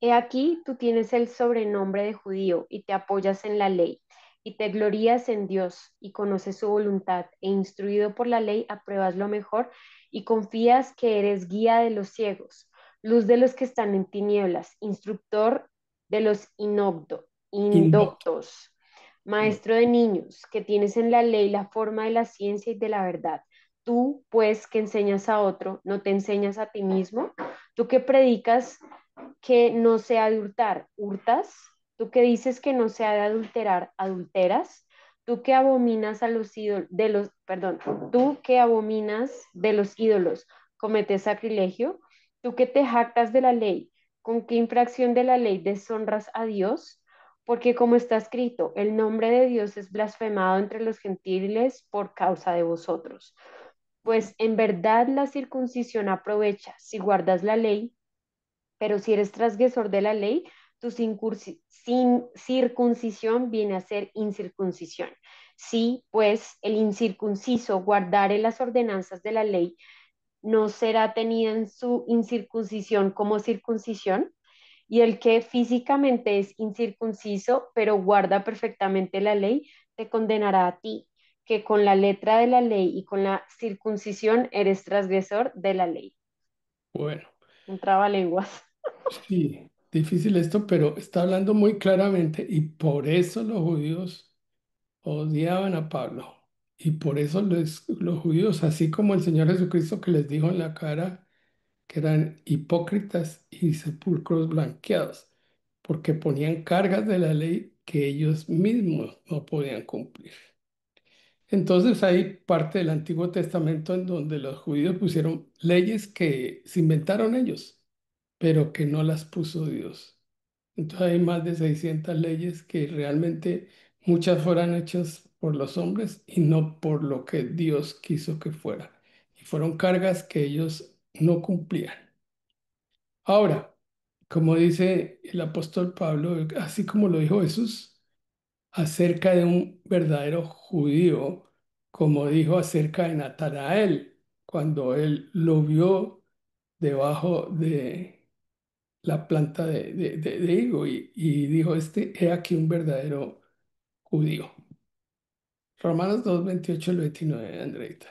He aquí, tú tienes el sobrenombre de judío y te apoyas en la ley, y te glorías en Dios y conoces su voluntad, e instruido por la ley apruebas lo mejor y confías que eres guía de los ciegos, luz de los que están en tinieblas, instructor de los Indocto. indoctos, maestro de niños, que tienes en la ley la forma de la ciencia y de la verdad. Tú, pues, que enseñas a otro, ¿no te enseñas a ti mismo? Tú que predicas que no se ha de hurtar, hurtas. Tú que dices que no se ha de adulterar, adulteras. Tú que abominas a los ídolos, perdón, tú que abominas de los ídolos, cometes sacrilegio. Tú que te jactas de la ley, ¿con qué infracción de la ley deshonras a Dios? Porque como está escrito, el nombre de Dios es blasfemado entre los gentiles por causa de vosotros. Pues en verdad la circuncisión aprovecha si guardas la ley, pero si eres transgresor de la ley, tu sin circuncisión viene a ser incircuncisión. Si, pues, el incircunciso guardare las ordenanzas de la ley, no será tenida en su incircuncisión como circuncisión. Y el que físicamente es incircunciso, pero guarda perfectamente la ley, te condenará a ti, que con la letra de la ley y con la circuncisión eres transgresor de la ley. Bueno, Un trabalenguas. sí, difícil esto, pero está hablando muy claramente y por eso los judíos odiaban a Pablo. Y por eso los judíos, así como el Señor Jesucristo que les dijo en la cara que eran hipócritas y sepulcros blanqueados, porque ponían cargas de la ley que ellos mismos no podían cumplir. Entonces hay parte del Antiguo Testamento en donde los judíos pusieron leyes que se inventaron ellos, pero que no las puso Dios. Entonces hay más de 600 leyes que realmente muchas fueron hechas por los hombres y no por lo que Dios quiso que fuera. Y fueron cargas que ellos no cumplían. Ahora, como dice el apóstol Pablo, así como lo dijo Jesús, acerca de un verdadero judío, como dijo acerca de Natanael, cuando él lo vio debajo de la planta de higo y dijo, he aquí un verdadero judío. Romanos 2:28 al 29, Andreita.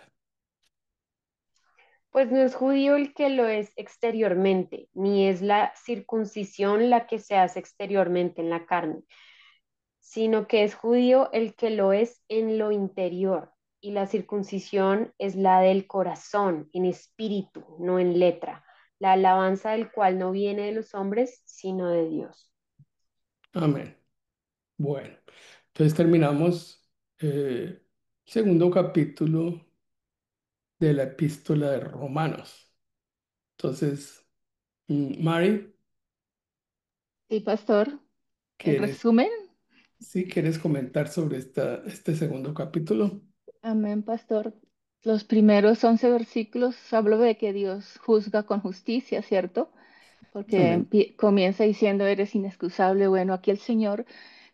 Pues no es judío el que lo es exteriormente, ni es la circuncisión la que se hace exteriormente en la carne, sino que es judío el que lo es en lo interior. Y la circuncisión es la del corazón, en espíritu, no en letra, la alabanza del cual no viene de los hombres, sino de Dios. Amén. Bueno, entonces terminamos segundo capítulo de la epístola de Romanos. Entonces, Mari, Sí, pastor. En ¿quieres, resumen, sí, quieres comentar sobre este segundo capítulo? amén, pastor. Los primeros 11 versículos hablo de que Dios juzga con justicia, ¿cierto? Porque Amén. comienza diciendo, eres inexcusable. Bueno, aquí el Señor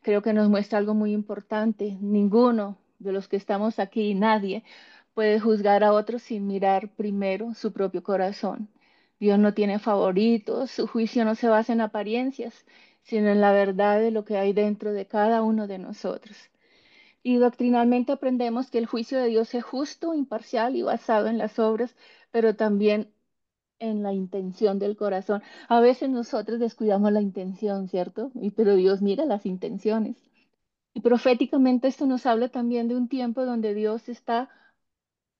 creo que nos muestra algo muy importante. Ninguno de los que estamos aquí, nadie, puede juzgar a otros sin mirar primero su propio corazón. Dios no tiene favoritos, su juicio no se basa en apariencias, sino en la verdad de lo que hay dentro de cada uno de nosotros. Y doctrinalmente aprendemos que el juicio de Dios es justo, imparcial y basado en las obras, pero también en la intención del corazón. A veces nosotros descuidamos la intención, ¿cierto? Pero Dios mira las intenciones. Y proféticamente esto nos habla también de un tiempo donde Dios está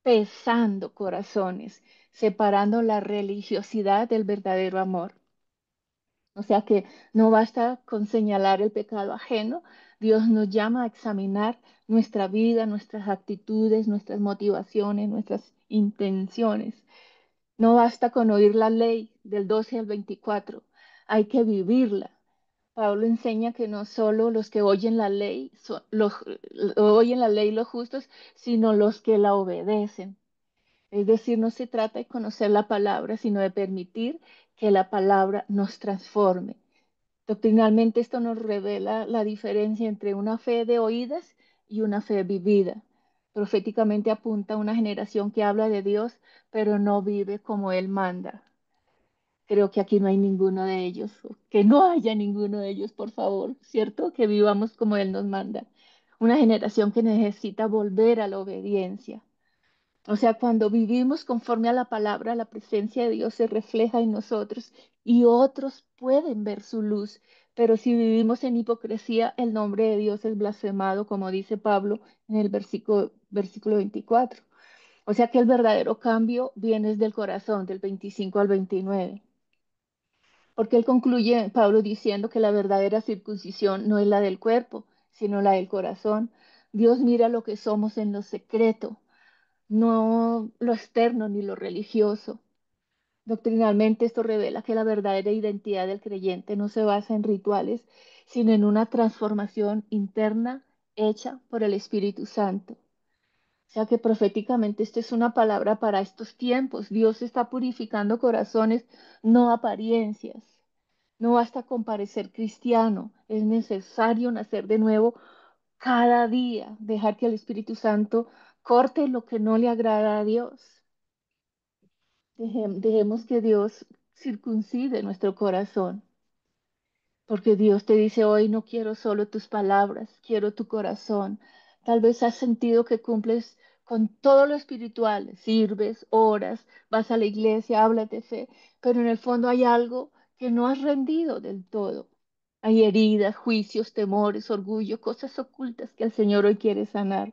pesando corazones, separando la religiosidad del verdadero amor. O sea que no basta con señalar el pecado ajeno, Dios nos llama a examinar nuestra vida, nuestras actitudes, nuestras motivaciones, nuestras intenciones. No basta con oír la ley del 12 al 24, hay que vivirla. Pablo enseña que no solo los que oyen la ley, oyen la ley los justos, sino los que la obedecen. Es decir, no se trata de conocer la palabra, sino de permitir que la palabra nos transforme. Doctrinalmente esto nos revela la diferencia entre una fe de oídas y una fe vivida. Proféticamente apunta a una generación que habla de Dios, pero no vive como Él manda. Creo que aquí no hay ninguno de ellos, o que no haya ninguno de ellos, por favor, ¿cierto? Que vivamos como Él nos manda. Una generación que necesita volver a la obediencia. O sea, cuando vivimos conforme a la palabra, la presencia de Dios se refleja en nosotros y otros pueden ver su luz. Pero si vivimos en hipocresía, el nombre de Dios es blasfemado, como dice Pablo en el versículo 24. O sea que el verdadero cambio viene desde el corazón, del 25 al 29. Porque él concluye, Pablo, diciendo que la verdadera circuncisión no es la del cuerpo, sino la del corazón. Dios mira lo que somos en lo secreto, no lo externo ni lo religioso. Doctrinalmente esto revela que la verdadera identidad del creyente no se basa en rituales, sino en una transformación interna hecha por el Espíritu Santo. O sea que proféticamente esta es una palabra para estos tiempos. Dios está purificando corazones, no apariencias. No basta con parecer cristiano, es necesario nacer de nuevo cada día, dejar que el Espíritu Santo corte lo que no le agrada a Dios. Dejemos que Dios circuncide nuestro corazón, porque Dios te dice hoy no quiero solo tus palabras, quiero tu corazón. Tal vez has sentido que cumples con todo lo espiritual, sirves, oras, vas a la iglesia, hablas de fe, pero en el fondo hay algo que no has rendido del todo. Hay heridas, juicios, temores, orgullo, cosas ocultas que el Señor hoy quiere sanar.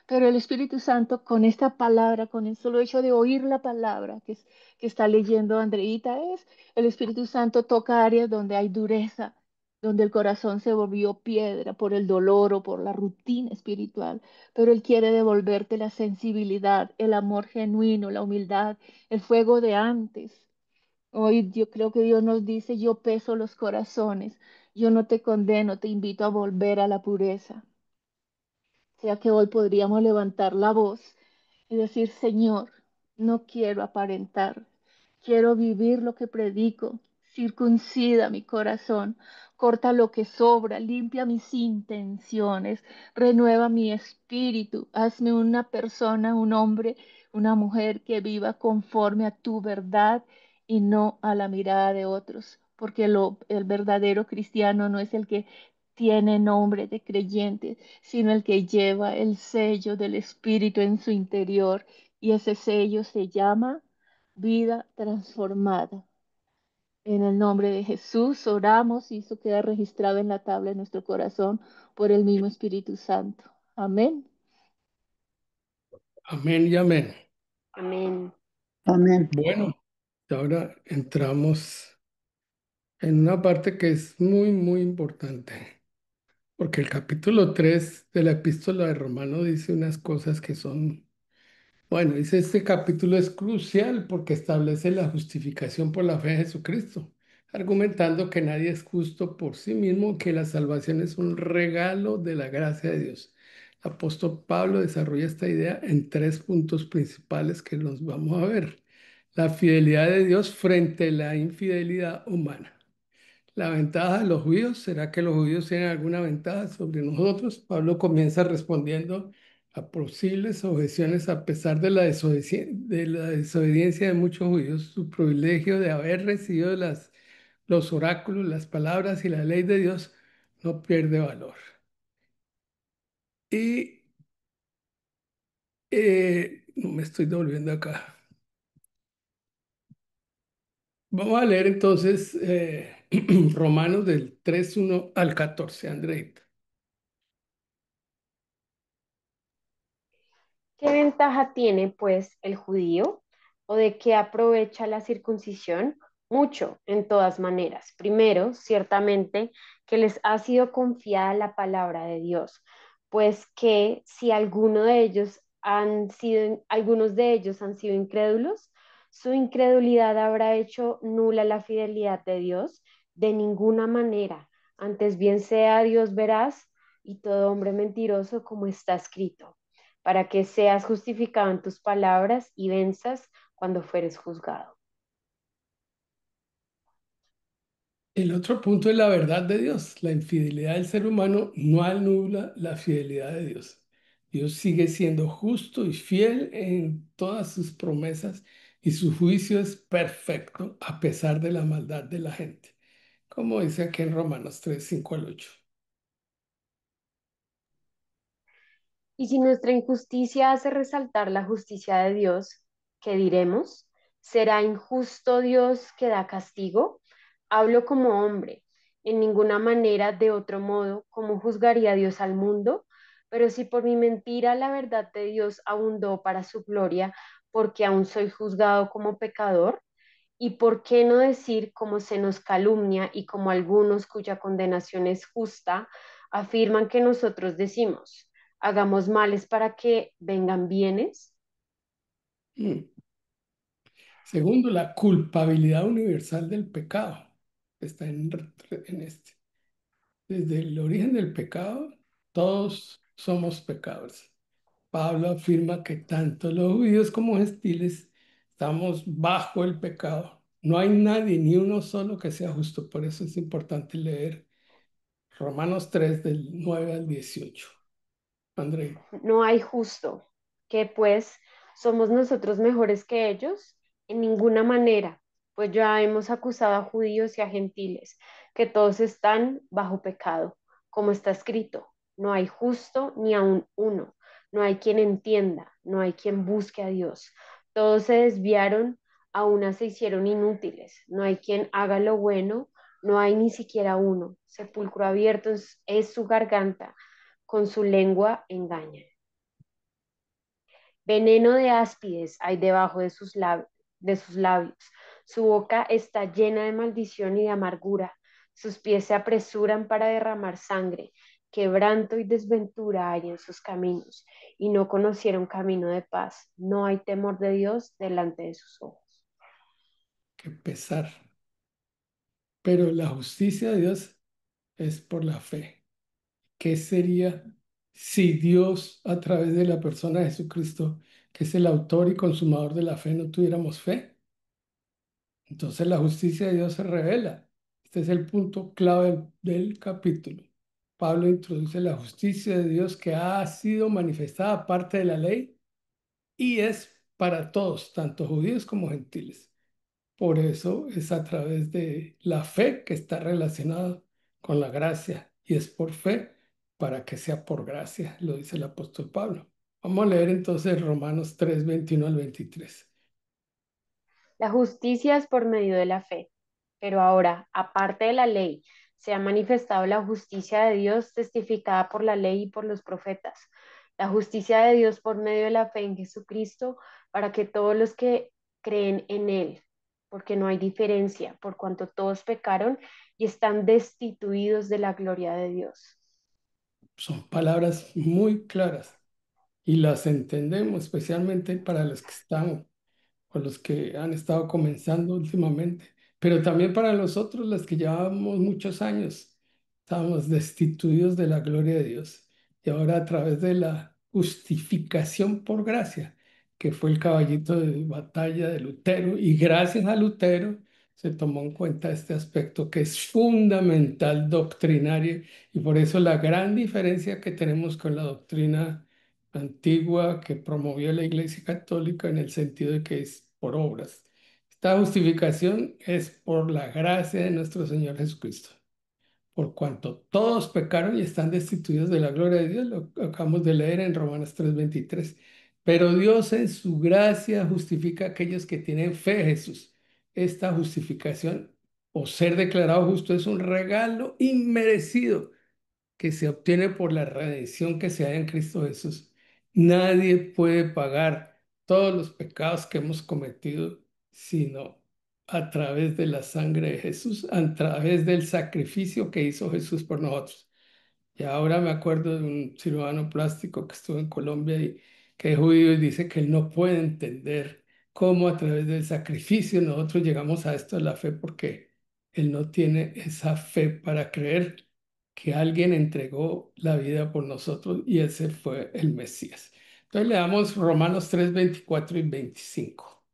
Pero el Espíritu Santo, con esta palabra, con el solo hecho de oír la palabra que está leyendo Andreita, el Espíritu Santo toca áreas donde hay dureza, donde el corazón se volvió piedra por el dolor o por la rutina espiritual. Pero Él quiere devolverte la sensibilidad, el amor genuino, la humildad, el fuego de antes. Hoy yo creo que Dios nos dice, yo peso los corazones, yo no te condeno, te invito a volver a la pureza. O sea que hoy podríamos levantar la voz y decir, Señor, no quiero aparentar, quiero vivir lo que predico, circuncida mi corazón, corta lo que sobra, limpia mis intenciones, renueva mi espíritu, hazme una persona, un hombre, una mujer que viva conforme a tu verdad y no a la mirada de otros, porque el verdadero cristiano no es el que tiene nombre de creyente, sino el que lleva el sello del Espíritu en su interior, y ese sello se llama vida transformada. En el nombre de Jesús oramos y eso queda registrado en la tabla de nuestro corazón por el mismo Espíritu Santo. Amén. Amén y amén. Amén. Amén. Bueno, ahora entramos en una parte que es muy, muy importante, porque el capítulo 3 de la epístola de Romano dice unas cosas que son, bueno, dice este capítulo es crucial porque establece la justificación por la fe en Jesucristo, argumentando que nadie es justo por sí mismo, que la salvación es un regalo de la gracia de Dios. El apóstol Pablo desarrolla esta idea en tres puntos principales que nos vamos a ver. La fidelidad de Dios frente a la infidelidad humana. La ventaja de los judíos, ¿será que los judíos tienen alguna ventaja sobre nosotros? Pablo comienza respondiendo a posibles objeciones a pesar de la desobediencia de muchos judíos, su privilegio de haber recibido los oráculos, las palabras y la ley de Dios no pierde valor. Y no me estoy devolviendo acá. Vamos a leer entonces Romanos del 3:1 al 14, Andreita. ¿Qué ventaja tiene, pues, el judío? ¿O de qué aprovecha la circuncisión? mucho en todas maneras. Primero, ciertamente, que les ha sido confiada la palabra de Dios, pues que si algunos de ellos han sido incrédulos, su incredulidad habrá hecho nula la fidelidad de Dios de ninguna manera. Antes bien sea Dios veraz y todo hombre mentiroso, como está escrito, para que seas justificado en tus palabras y venzas cuando fueres juzgado. El otro punto es la verdad de Dios. La infidelidad del ser humano no anula la fidelidad de Dios. Dios sigue siendo justo y fiel en todas sus promesas y su juicio es perfecto a pesar de la maldad de la gente, como dice aquí en Romanos 3 5 al 8. Y si nuestra injusticia hace resaltar la justicia de Dios, ¿qué diremos? ¿Será injusto Dios que da castigo? Hablo como hombre, en ninguna manera de otro modo, ¿cómo juzgaría Dios al mundo? Pero si por mi mentira la verdad de Dios abundó para su gloria, porque aún soy juzgado como pecador, ¿y por qué no decir como se nos calumnia y como algunos cuya condenación es justa, afirman que nosotros decimos, hagamos males para que vengan bienes? Mm. Segundo, la culpabilidad universal del pecado. Está en este. Desde el origen del pecado, todos somos pecadores. Pablo afirma que tanto los judíos como gentiles estamos bajo el pecado. No hay nadie, ni uno solo que sea justo. Por eso es importante leer Romanos 3 del 9 al 18. André. No hay justo, que pues somos nosotros mejores que ellos en ninguna manera, pues ya hemos acusado a judíos y a gentiles, que todos están bajo pecado, como está escrito, no hay justo ni aun uno, no hay quien entienda, no hay quien busque a Dios, todos se desviaron, a una se hicieron inútiles, no hay quien haga lo bueno, no hay ni siquiera uno, sepulcro abierto es su garganta, con su lengua engaña. Veneno de áspides hay debajo de sus labios. Su boca está llena de maldición y de amargura. Sus pies se apresuran para derramar sangre. Quebranto y desventura hay en sus caminos, y no conocieron camino de paz. No hay temor de Dios delante de sus ojos. Qué pesar. Pero la justicia de Dios es por la fe. ¿Qué sería si Dios, a través de la persona de Jesucristo, que es el autor y consumador de la fe, no tuviéramos fe? Entonces la justicia de Dios se revela. Este es el punto clave del capítulo. Pablo introduce la justicia de Dios que ha sido manifestada aparte de la ley y es para todos, tanto judíos como gentiles. Por eso es a través de la fe que está relacionado con la gracia y es por fe para que sea por gracia, lo dice el apóstol Pablo. Vamos a leer entonces Romanos 3 21 al 23. La justicia es por medio de la fe, pero ahora, aparte de la ley, se ha manifestado la justicia de Dios testificada por la ley y por los profetas. La justicia de Dios por medio de la fe en Jesucristo para que todos los que creen en Él, porque no hay diferencia, por cuanto todos pecaron y están destituidos de la gloria de Dios. Son palabras muy claras y las entendemos, especialmente para los que están o los que han estado comenzando últimamente, pero también para nosotros, los que llevamos muchos años, estamos destituidos de la gloria de Dios. Y ahora a través de la justificación por gracia, que fue el caballito de batalla de Lutero, y gracias a Lutero se tomó en cuenta este aspecto que es fundamental doctrinario, y por eso la gran diferencia que tenemos con la doctrina antigua que promovió la Iglesia Católica en el sentido de que es por obras. Esta justificación es por la gracia de nuestro Señor Jesucristo. Por cuanto todos pecaron y están destituidos de la gloria de Dios, lo acabamos de leer en Romanos 3:23. Pero Dios en su gracia justifica a aquellos que tienen fe en Jesús. Esta justificación o ser declarado justo es un regalo inmerecido que se obtiene por la redención que se da en Cristo Jesús. Nadie puede pagar todos los pecados que hemos cometido sino a través de la sangre de Jesús, a través del sacrificio que hizo Jesús por nosotros. Y ahora me acuerdo de un cirujano plástico que estuvo en Colombia y que es judío y dice que él no puede entender cómo a través del sacrificio nosotros llegamos a esto de la fe porque él no tiene esa fe para creer que alguien entregó la vida por nosotros y ese fue el Mesías. Entonces le damos Romanos 3 24 y 25.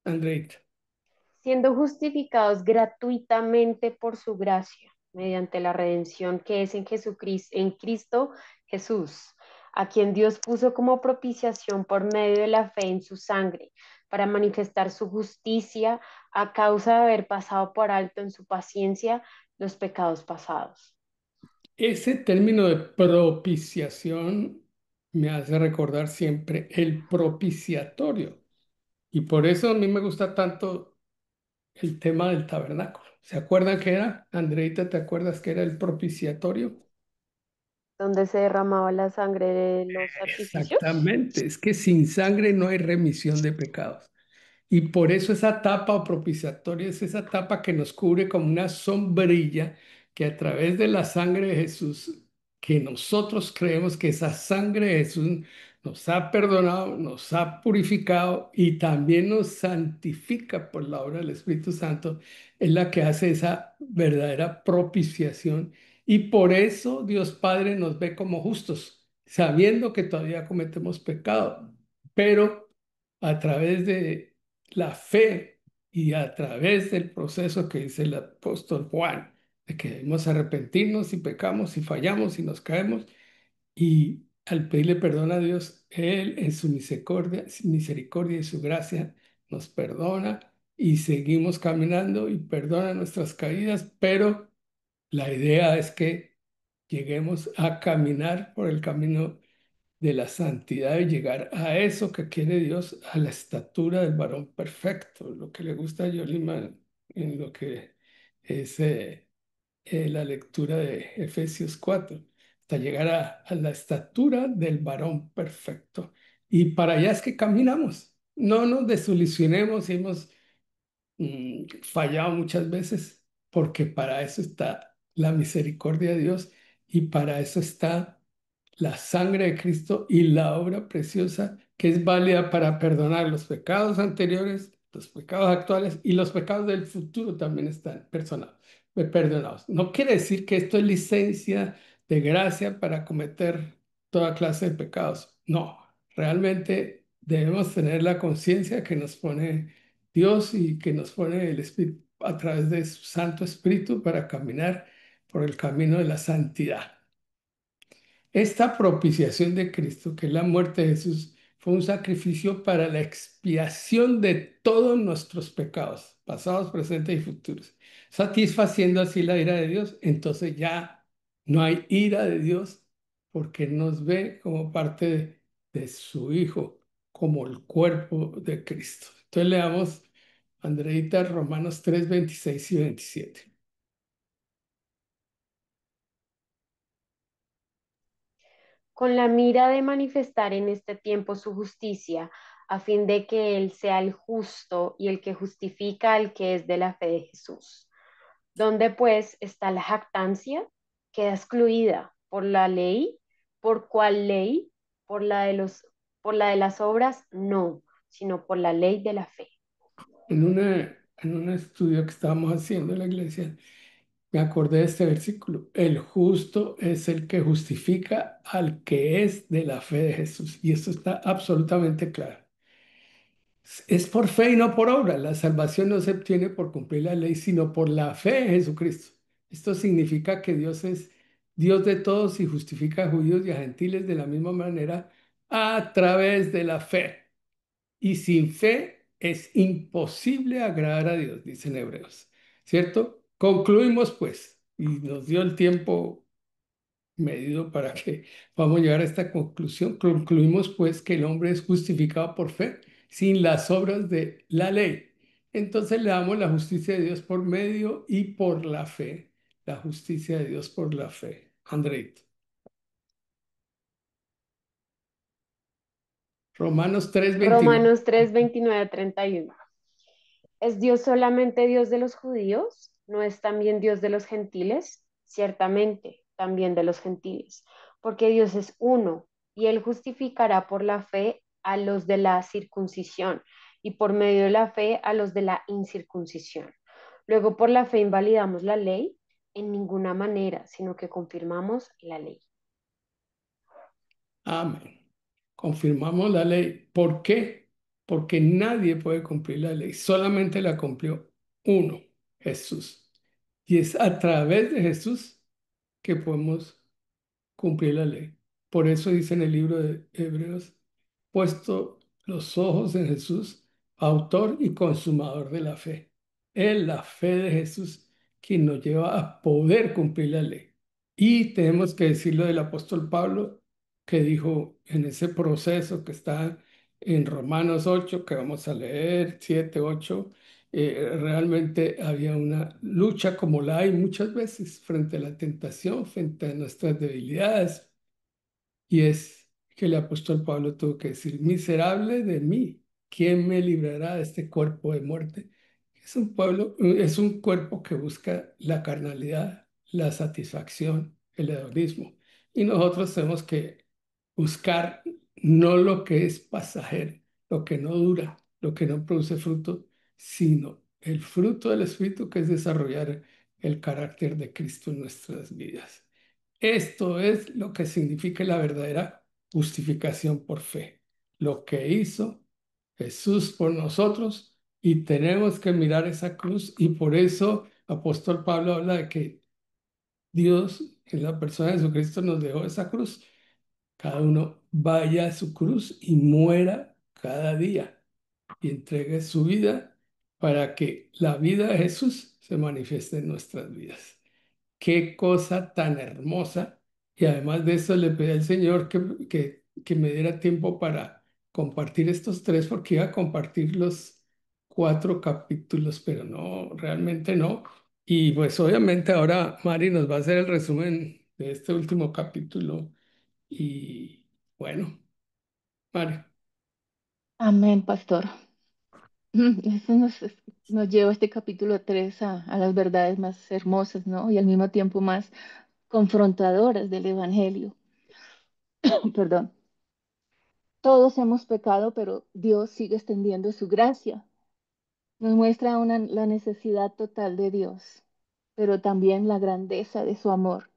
Andreita. Siendo justificados gratuitamente por su gracia, mediante la redención que es en Jesucristo, en Cristo Jesús, a quien Dios puso como propiciación por medio de la fe en su sangre, para manifestar su justicia a causa de haber pasado por alto en su paciencia los pecados pasados. Ese término de propiciación me hace recordar siempre el propiciatorio. Y por eso a mí me gusta tanto el tema del tabernáculo. ¿Se acuerdan qué era? Andreita, ¿te acuerdas que era el propiciatorio? Donde se derramaba la sangre de los sacrificios. Exactamente, es que sin sangre no hay remisión de pecados. Y por eso esa tapa propiciatoria es esa tapa que nos cubre como una sombrilla que a través de la sangre de Jesús, que nosotros creemos que esa sangre de Jesús nos ha perdonado, nos ha purificado y también nos santifica por la obra del Espíritu Santo, es la que hace esa verdadera propiciación. Y por eso Dios Padre nos ve como justos, sabiendo que todavía cometemos pecado, pero a través de la fe y a través del proceso que dice el apóstol Juan, de que debemos arrepentirnos si pecamos, si fallamos, si nos caemos, y al pedirle perdón a Dios, Él en su misericordia y su gracia nos perdona y seguimos caminando y perdona nuestras caídas, pero la idea es que lleguemos a caminar por el camino de la santidad y llegar a eso que quiere Dios, a la estatura del varón perfecto, lo que le gusta a Yolima en lo que es la lectura de Efesios 4, hasta llegar a la estatura del varón perfecto. Y para allá es que caminamos. No nos desilusionemos si hemos fallado muchas veces, porque para eso está la misericordia de Dios y para eso está la sangre de Cristo y la obra preciosa que es válida para perdonar los pecados anteriores, los pecados actuales y los pecados del futuro también están perdonados. No quiere decir que esto es licencia de gracia para cometer toda clase de pecados. No, realmente debemos tener la conciencia que nos pone Dios y que nos pone el Espíritu a través de su Santo Espíritu para caminar por el camino de la santidad. Esta propiciación de Cristo, que es la muerte de Jesús, fue un sacrificio para la expiación de todos nuestros pecados, pasados, presentes y futuros, satisfaciendo así la ira de Dios. Entonces ya no hay ira de Dios porque nos ve como parte de su Hijo, como el cuerpo de Cristo. Entonces leamos, Andreita, Romanos 3 26 y 27. Con la mira de manifestar en este tiempo su justicia, a fin de que Él sea el justo y el que justifica al que es de la fe de Jesús. ¿Dónde pues está la jactancia? Queda excluida por la ley. ¿Por cuál ley? ¿Por la de por la de las obras? No, sino por la ley de la fe. En un estudio que estábamos haciendo en la iglesia, me acordé de este versículo. El justo es el que justifica al que es de la fe de Jesús. Y esto está absolutamente claro. Es por fe y no por obra. La salvación no se obtiene por cumplir la ley, sino por la fe en Jesucristo. Esto significa que Dios es Dios de todos y justifica a judíos y a gentiles de la misma manera a través de la fe. Y sin fe es imposible agradar a Dios, dicen Hebreos. ¿Cierto? Concluimos pues, y nos dio el tiempo medido para que podamos llegar a esta conclusión. Concluimos pues que el hombre es justificado por fe sin las obras de la ley. Entonces le damos la justicia de Dios por medio y por la fe. La justicia de Dios por la fe. André. Romanos 3:29. Romanos 3, 29 a 31. ¿Es Dios solamente Dios de los judíos? ¿No es también Dios de los gentiles? Ciertamente, también de los gentiles, porque Dios es uno y Él justificará por la fe a los de la circuncisión y por medio de la fe a los de la incircuncisión. Luego, por la fe invalidamos la ley en ninguna manera, sino que confirmamos la ley. Amén. Confirmamos la ley. ¿Por qué? Porque nadie puede cumplir la ley. Solamente la cumplió uno, Jesús. Y es a través de Jesús que podemos cumplir la ley. Por eso dice en el libro de Hebreos, puesto los ojos en Jesús, autor y consumador de la fe. Es la fe de Jesús quien nos lleva a poder cumplir la ley. Y tenemos que decirlo del apóstol Pablo, que dijo en ese proceso que está en Romanos 8, que vamos a leer, 7, 8, realmente había una lucha como la hay muchas veces frente a la tentación, frente a nuestras debilidades, y es que el apóstol Pablo tuvo que decir, miserable de mí, ¿quién me librará de este cuerpo de muerte? Es un cuerpo que busca la carnalidad, la satisfacción, el hedonismo. Y nosotros tenemos que buscar no lo que es pasajero, lo que no dura, lo que no produce fruto, sino el fruto del Espíritu, que es desarrollar el carácter de Cristo en nuestras vidas. Esto es lo que significa la verdadera justificación por fe, lo que hizo Jesús por nosotros, y tenemos que mirar esa cruz, y por eso apóstol Pablo habla de que Dios en la persona de Jesucristo nos dejó esa cruz. Cada uno vaya a su cruz y muera cada día y entregue su vida para que la vida de Jesús se manifieste en nuestras vidas. Qué cosa tan hermosa. Y además de eso le pedí al Señor que me diera tiempo para compartir estos tres, porque iba a compartir los cuatro capítulos, pero no, realmente no. Y pues obviamente ahora Mari nos va a hacer el resumen de este último capítulo. Y bueno, Mari. Amén, pastor. Eso nos lleva este capítulo 3 a las verdades más hermosas, ¿no? Y al mismo tiempo más confrontadoras del Evangelio. Perdón. Todos hemos pecado, pero Dios sigue extendiendo su gracia. Nos muestra la necesidad total de Dios, pero también la grandeza de su amor.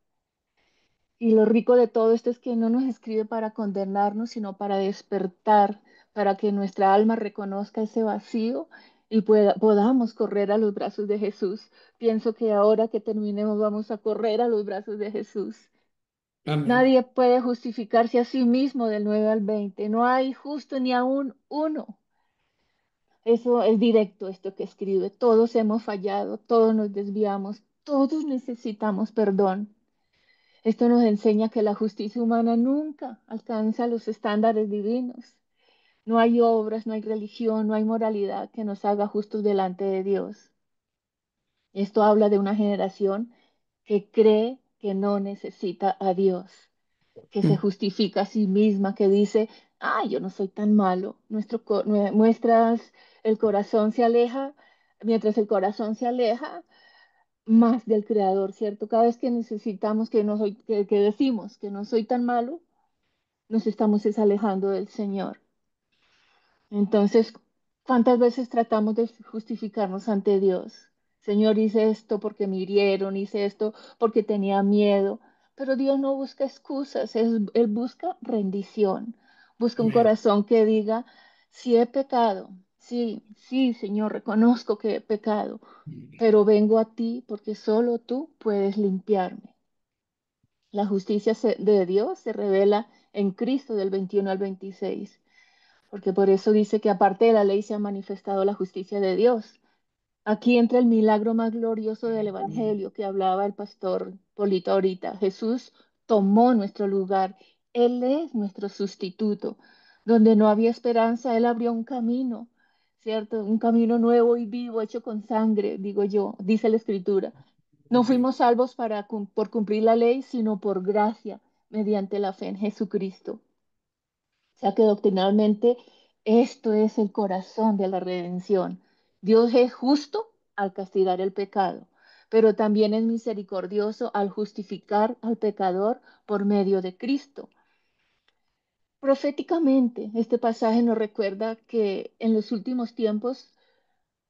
Y lo rico de todo esto es que no nos escribe para condenarnos, sino para despertar, para que nuestra alma reconozca ese vacío y podamos correr a los brazos de Jesús. Pienso que ahora que terminemos vamos a correr a los brazos de Jesús. Amén. Nadie puede justificarse a sí mismo del 9 al 20. No hay justo ni aún uno. Eso es directo esto que escribe. Todos hemos fallado, todos nos desviamos, todos necesitamos perdón. Esto nos enseña que la justicia humana nunca alcanza los estándares divinos. No hay obras, no hay religión, no hay moralidad que nos haga justos delante de Dios. Esto habla de una generación que cree que no necesita a Dios, que se Mm. justifica a sí misma, que dice, ah, yo no soy tan malo. Muestras el corazón se aleja, mientras el corazón se aleja, más del Creador, ¿cierto? Cada vez que necesitamos que decimos que no soy tan malo, nos estamos alejando del Señor. Entonces, ¿cuántas veces tratamos de justificarnos ante Dios? Señor, hice esto porque me hirieron, hice esto porque tenía miedo, pero Dios no busca excusas, Él busca rendición, busca un Amén. corazón que diga, si he pecado, sí, sí, Señor, reconozco que he pecado, pero vengo a ti porque solo tú puedes limpiarme. La justicia de Dios se revela en Cristo del 21 al 26, porque por eso dice que aparte de la ley se ha manifestado la justicia de Dios. Aquí entra el milagro más glorioso del Evangelio que hablaba el pastor Polito ahorita. Jesús tomó nuestro lugar. Él es nuestro sustituto. Donde no había esperanza, Él abrió un camino, ¿cierto? Un camino nuevo y vivo, hecho con sangre, digo yo, dice la Escritura. No Amén. fuimos salvos por cumplir la ley, sino por gracia, mediante la fe en Jesucristo. O sea que doctrinalmente esto es el corazón de la redención. Dios es justo al castigar el pecado, pero también es misericordioso al justificar al pecador por medio de Cristo. Proféticamente, este pasaje nos recuerda que en los últimos tiempos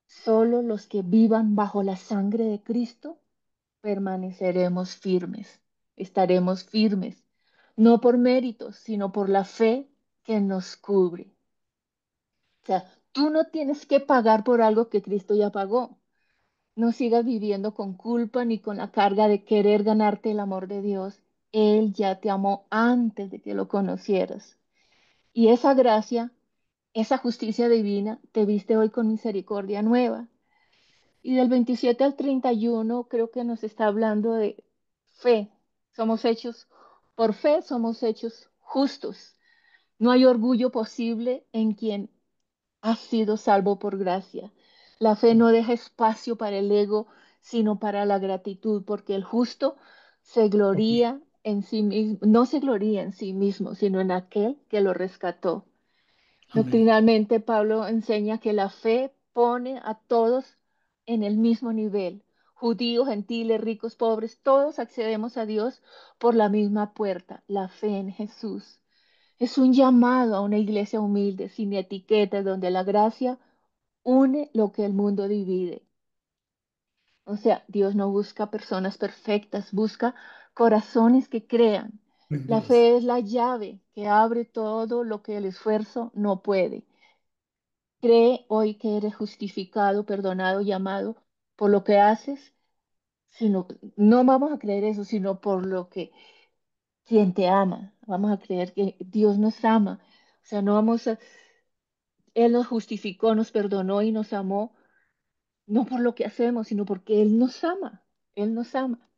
solo los que vivan bajo la sangre de Cristo permaneceremos firmes, estaremos firmes, no por méritos, sino por la fe que nos cubre. O sea, tú no tienes que pagar por algo que Cristo ya pagó. No sigas viviendo con culpa ni con la carga de querer ganarte el amor de Dios. Él ya te amó antes de que lo conocieras. Y esa gracia, esa justicia divina, te viste hoy con misericordia nueva. Y del 27 al 31 creo que nos está hablando de fe. Somos hechos, por fe somos hechos justos. No hay orgullo posible en quien has sido salvo por gracia. La fe no deja espacio para el ego, sino para la gratitud, porque el justo se gloría en sí mismo, no se gloría en sí mismo, sino en aquel que lo rescató. Amén. Doctrinalmente, Pablo enseña que la fe pone a todos en el mismo nivel. Judíos, gentiles, ricos, pobres, todos accedemos a Dios por la misma puerta, la fe en Jesús. Es un llamado a una iglesia humilde, sin etiquetas, donde la gracia une lo que el mundo divide. O sea, Dios no busca personas perfectas, busca corazones que crean. Buen La Dios. fe es la llave que abre todo lo que el esfuerzo no puede. Cree hoy que eres justificado, perdonado, llamado por lo que haces, sino no vamos a creer eso, sino por lo que quien te ama. Vamos a creer que Dios nos ama. O sea, no vamos a, Él nos justificó, nos perdonó y nos amó, no por lo que hacemos, sino porque Él nos ama. Él nos ama.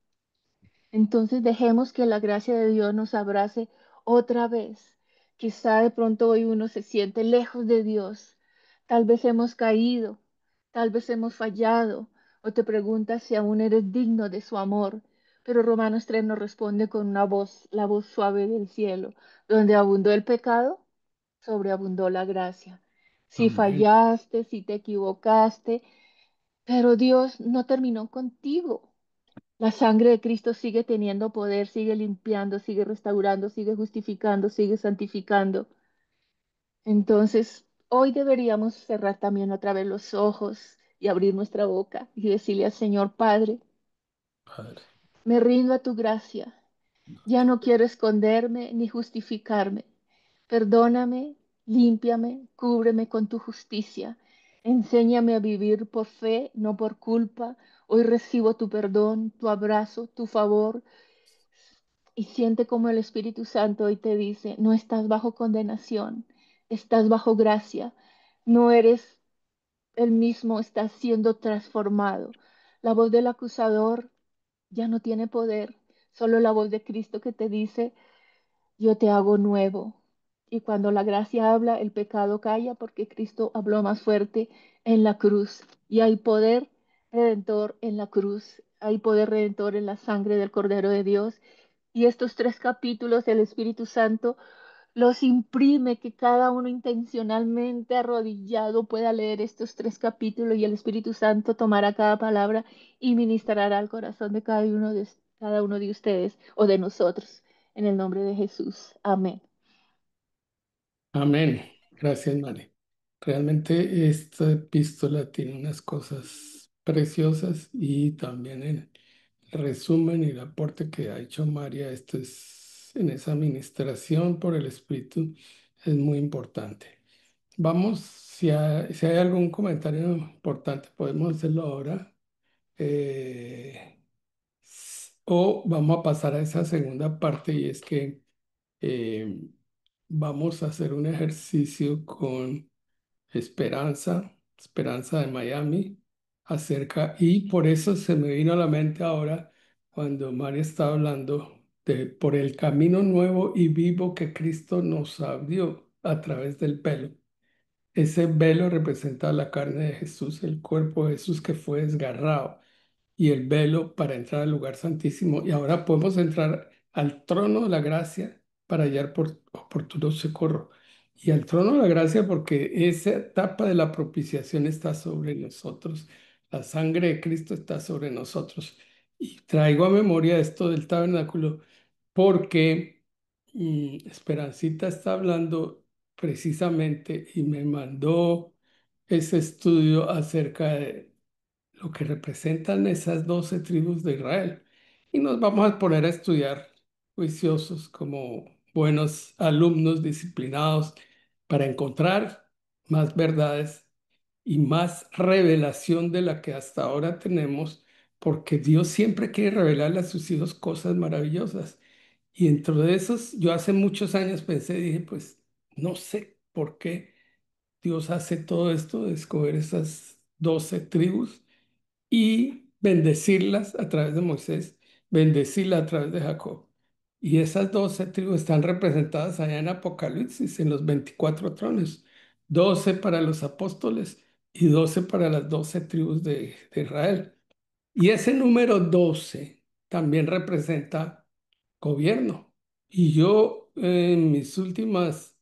Entonces dejemos que la gracia de Dios nos abrace otra vez. Quizá de pronto hoy uno se siente lejos de Dios. Tal vez hemos caído, tal vez hemos fallado, o te preguntas si aún eres digno de su amor. Pero Romanos 3 nos responde con una voz, la voz suave del cielo, donde abundó el pecado, sobreabundó la gracia. Si Amén. fallaste, si te equivocaste, pero Dios no terminó contigo. La sangre de Cristo sigue teniendo poder, sigue limpiando, sigue restaurando, sigue justificando, sigue santificando. Entonces, hoy deberíamos cerrar también otra vez los ojos y abrir nuestra boca y decirle al Señor, Padre, Padre. me rindo a tu gracia. Ya no quiero esconderme ni justificarme. Perdóname, límpiame, cúbreme con tu justicia. Enséñame a vivir por fe, no por culpa. Hoy recibo tu perdón, tu abrazo, tu favor y siente como el Espíritu Santo hoy te dice, no estás bajo condenación, estás bajo gracia, no eres el mismo, estás siendo transformado. La voz del acusador ya no tiene poder, solo la voz de Cristo que te dice, yo te hago nuevo. Y cuando la gracia habla, el pecado calla porque Cristo habló más fuerte en la cruz. Y hay poder redentor en la cruz, hay poder redentor en la sangre del Cordero de Dios. Y estos tres capítulos, el Espíritu Santo los imprime, que cada uno intencionalmente arrodillado pueda leer estos tres capítulos y el Espíritu Santo tomará cada palabra y ministrará al corazón de cada uno de ustedes o de nosotros. En el nombre de Jesús. Amén. Amén. Gracias, Mari. Realmente esta epístola tiene unas cosas preciosas y también el resumen y el aporte que ha hecho María, esto es en esa administración por el Espíritu, es muy importante. Vamos, si hay algún comentario importante, podemos hacerlo ahora. O vamos a pasar a esa segunda parte y es que eh, vamos a hacer un ejercicio con Esperanza de Miami, y por eso se me vino a la mente ahora cuando María estaba hablando de por el camino nuevo y vivo que Cristo nos abrió a través del velo. Ese velo representa la carne de Jesús, el cuerpo de Jesús que fue desgarrado y el velo para entrar al lugar santísimo. Y ahora podemos entrar al trono de la gracia para hallar por oportuno socorro. y al trono de la gracia porque esa etapa de la propiciación está sobre nosotros. La sangre de Cristo está sobre nosotros. Y traigo a memoria esto del tabernáculo porque Esperancita está hablando precisamente y me mandó ese estudio acerca de lo que representan esas 12 tribus de Israel. Y nos vamos a poner a estudiar juiciosos como buenos alumnos disciplinados para encontrar más verdades y más revelación de la que hasta ahora tenemos, porque Dios siempre quiere revelarle a sus hijos cosas maravillosas. Y dentro de esos, yo hace muchos años pensé, dije, pues no sé por qué Dios hace todo esto de escoger esas 12 tribus y bendecirlas a través de Moisés, bendecirlas a través de Jacob. Y esas 12 tribus están representadas allá en Apocalipsis, en los 24 tronos. 12 para los apóstoles y 12 para las 12 tribus de Israel. Y ese número 12 también representa gobierno. Y yo en mis últimas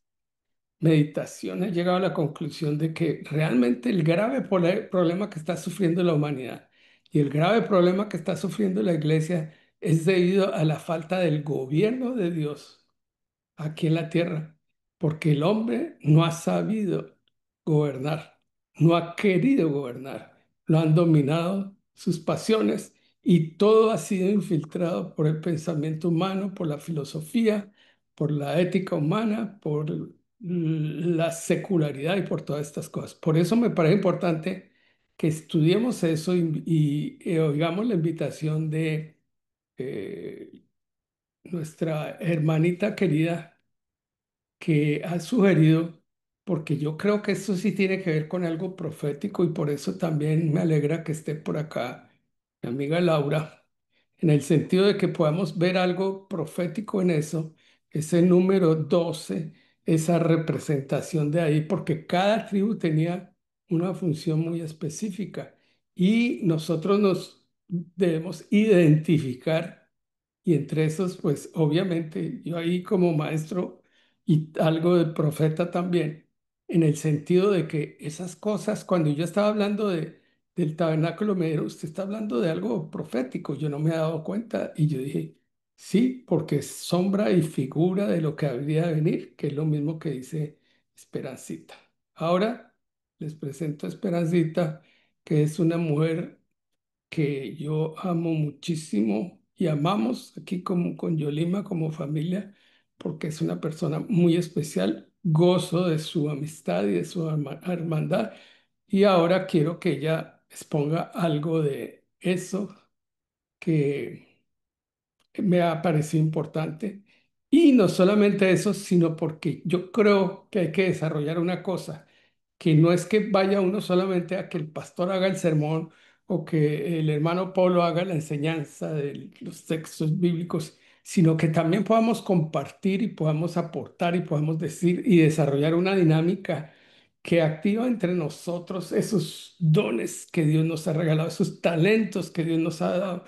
meditación he llegado a la conclusión de que realmente el grave problema que está sufriendo la humanidad y el grave problema que está sufriendo la iglesia es debido a la falta del gobierno de Dios aquí en la tierra, porque el hombre no ha sabido gobernar, no ha querido gobernar, lo han dominado sus pasiones y todo ha sido infiltrado por el pensamiento humano, por la filosofía, por la ética humana, por la secularidad y por todas estas cosas. Por eso me parece importante que estudiemos eso y oigamos la invitación de eh, nuestra hermanita querida que has sugerido, porque yo creo que esto sí tiene que ver con algo profético y por eso también me alegra que esté por acá mi amiga Laura, en el sentido de que podamos ver algo profético en eso, ese número 12, esa representación de ahí, porque cada tribu tenía una función muy específica y nosotros nos debemos identificar y entre esos, pues obviamente yo ahí como maestro y algo de profeta también, en el sentido de que esas cosas, cuando yo estaba hablando del tabernáculo, me dijeron, usted está hablando de algo profético, yo no me he dado cuenta y yo dije, sí, porque es sombra y figura de lo que habría de venir, que es lo mismo que dice Esperancita. Ahora les presento a Esperancita, que es una mujer que yo amo muchísimo y amamos aquí como con Yolima como familia, porque es una persona muy especial. Gozo de su amistad y de su hermandad. Y ahora quiero que ella exponga algo de eso que me ha parecido importante. Y no solamente eso, sino porque yo creo que hay que desarrollar una cosa que no es que vaya uno solamente a que el pastor haga el sermón o que el hermano Pablo haga la enseñanza de los textos bíblicos, sino que también podamos compartir y podamos aportar y podamos decir y desarrollar una dinámica que activa entre nosotros esos dones que Dios nos ha regalado, esos talentos que Dios nos ha dado,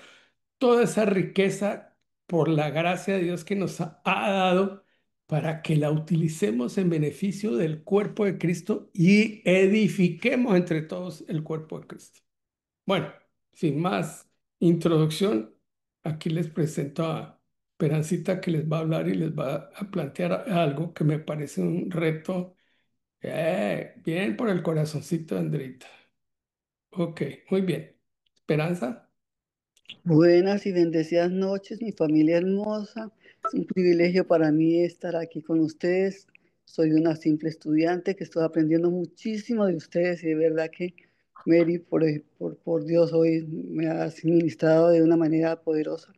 toda esa riqueza por la gracia de Dios que nos ha dado para que la utilicemos en beneficio del cuerpo de Cristo y edifiquemos entre todos el cuerpo de Cristo. Bueno, sin más introducción, aquí les presento a Perancita que les va a hablar y les va a plantear algo que me parece un reto. Bien por el corazoncito de Andrita. Ok, muy bien. Esperanza. Buenas y bendecidas noches, mi familia hermosa. Es un privilegio para mí estar aquí con ustedes. Soy una simple estudiante que estoy aprendiendo muchísimo de ustedes y de verdad que Mary, por Dios, hoy me has ministrado de una manera poderosa.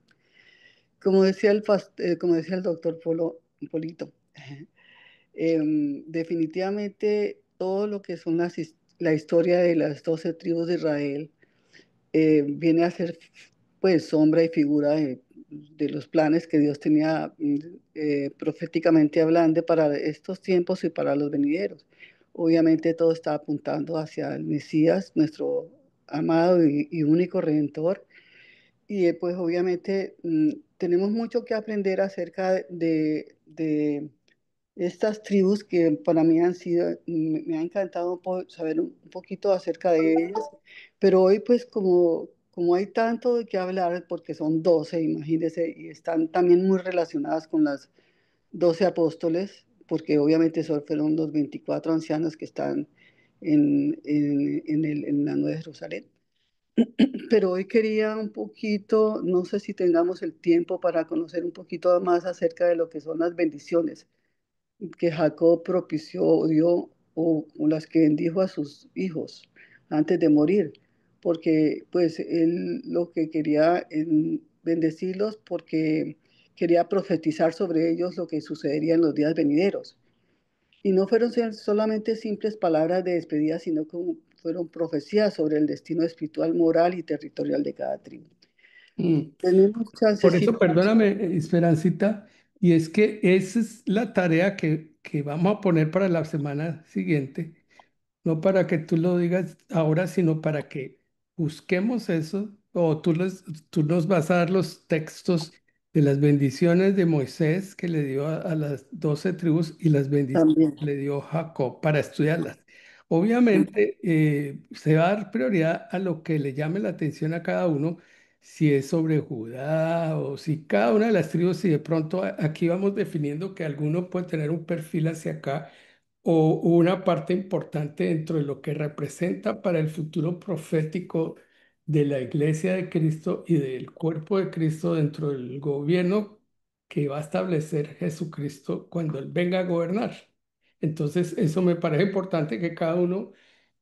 Como decía el doctor Polito, definitivamente todo lo que son la historia de las 12 tribus de Israel viene a ser pues sombra y figura de los planes que Dios tenía proféticamente hablando para estos tiempos y para los venideros. Obviamente todo está apuntando hacia el Mesías, nuestro amado y único Redentor. Y pues obviamente tenemos mucho que aprender acerca estas tribus que para mí han sido, me ha encantado saber un poquito acerca de ellas, pero hoy pues como hay tanto de qué hablar, porque son 12 imagínense, y están también muy relacionadas con las 12 apóstoles, porque obviamente fueron los 24 ancianos que están en la Nueva Jerusalén. Pero hoy quería un poquito, no sé si tengamos el tiempo para conocer un poquito más acerca de lo que son las bendiciones que Jacob propició, dio, o las que bendijo a sus hijos antes de morir, porque pues él lo que quería bendecirlos porque quería profetizar sobre ellos lo que sucedería en los días venideros. Y no fueron solamente simples palabras de despedida, sino como fueron profecías sobre el destino espiritual, moral y territorial de cada tribu. Mm. Tenemos Por eso, chancecito. perdóname, Esperancita, y es que esa es la tarea que vamos a poner para la semana siguiente. No para que tú lo digas ahora, sino para que busquemos eso, o tú nos vas a dar los textos de las bendiciones de Moisés que le dio a las 12 tribus y las bendiciones También. que le dio Jacob para estudiarlas. Obviamente, se va a dar prioridad a lo que le llame la atención a cada uno, si es sobre Judá o si cada una de las tribus, si de pronto aquí vamos definiendo que alguno puede tener un perfil hacia acá o una parte importante dentro de lo que representa para el futuro profético de la Iglesia de Cristo y del cuerpo de Cristo dentro del gobierno que va a establecer Jesucristo cuando Él venga a gobernar. Entonces, eso me parece importante que cada uno,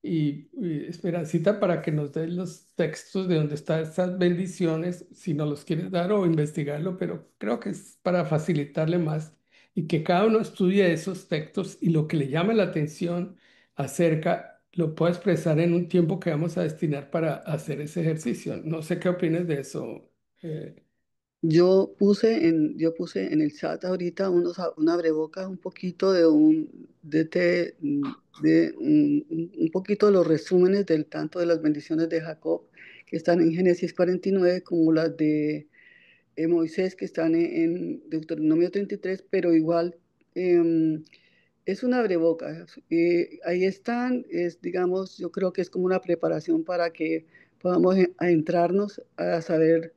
y Esperancita, para que nos den los textos de donde están estas bendiciones, si no los quieres dar o investigarlo, pero creo que es para facilitarle más y que cada uno estudie esos textos y lo que le llame la atención acerca, lo pueda expresar en un tiempo que vamos a destinar para hacer ese ejercicio. No sé qué opinas de eso. eh, Yo puse en el chat ahorita un abrebocas un poquito de un poquito de los resúmenes del tanto de las bendiciones de Jacob que están en Génesis 49 como las de Moisés que están en Deuteronomio 33, pero igual em, es un abrebocas. Ahí están, digamos, yo creo que es como una preparación para que podamos adentrarnos a saber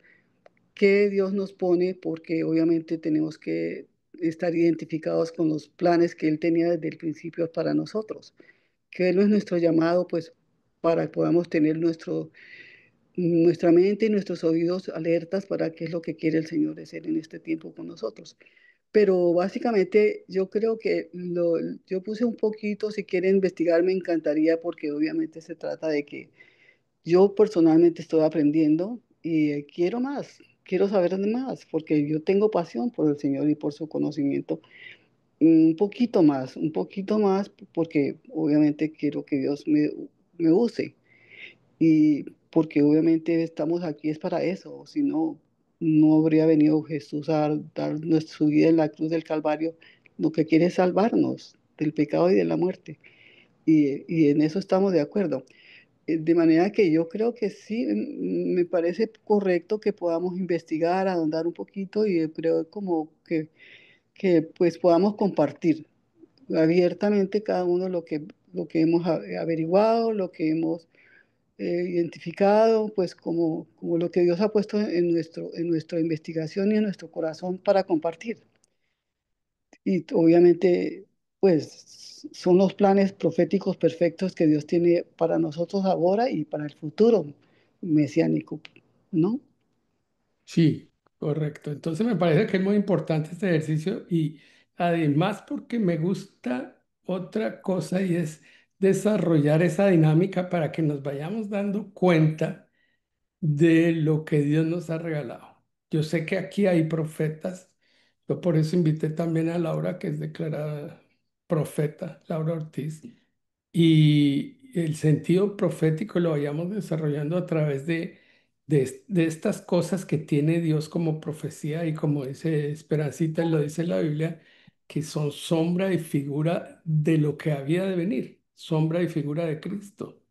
qué Dios nos pone, porque obviamente tenemos que estar identificados con los planes que Él tenía desde el principio para nosotros, que Él no es nuestro llamado, pues para que podamos tener nuestra mente y nuestros oídos alertas para qué es lo que quiere el Señor hacer en este tiempo con nosotros. Pero básicamente yo creo que yo puse un poquito, si quieren investigar me encantaría porque obviamente se trata de que yo personalmente estoy aprendiendo y quiero más, quiero saber de más, porque yo tengo pasión por el Señor y por su conocimiento. Un poquito más, porque obviamente quiero que Dios me use y porque obviamente estamos aquí es para eso, si no, no habría venido Jesús a dar su vida en la cruz del Calvario, lo que quiere es salvarnos del pecado y de la muerte. Y en eso estamos de acuerdo. De manera que yo creo que sí, me parece correcto que podamos investigar, ahondar un poquito y creo como que pues podamos compartir abiertamente cada uno lo que hemos averiguado, lo que hemos identificado, pues como lo que Dios ha puesto en nuestra investigación y en nuestro corazón para compartir. Y obviamente, pues son los planes proféticos perfectos que Dios tiene para nosotros ahora y para el futuro mesiánico, ¿no? sí, correcto. Entonces me parece que es muy importante este ejercicio y además porque me gusta otra cosa y es desarrollar esa dinámica para que nos vayamos dando cuenta de lo que Dios nos ha regalado. Yo sé que aquí hay profetas, yo por eso invité también a Laura, que es declarada profeta, Laura Ortiz, y el sentido profético lo vayamos desarrollando a través de estas cosas que tiene Dios como profecía y como dice Esperancita, lo dice la Biblia, que son sombra y figura de lo que había de venir, sombra y figura de Cristo.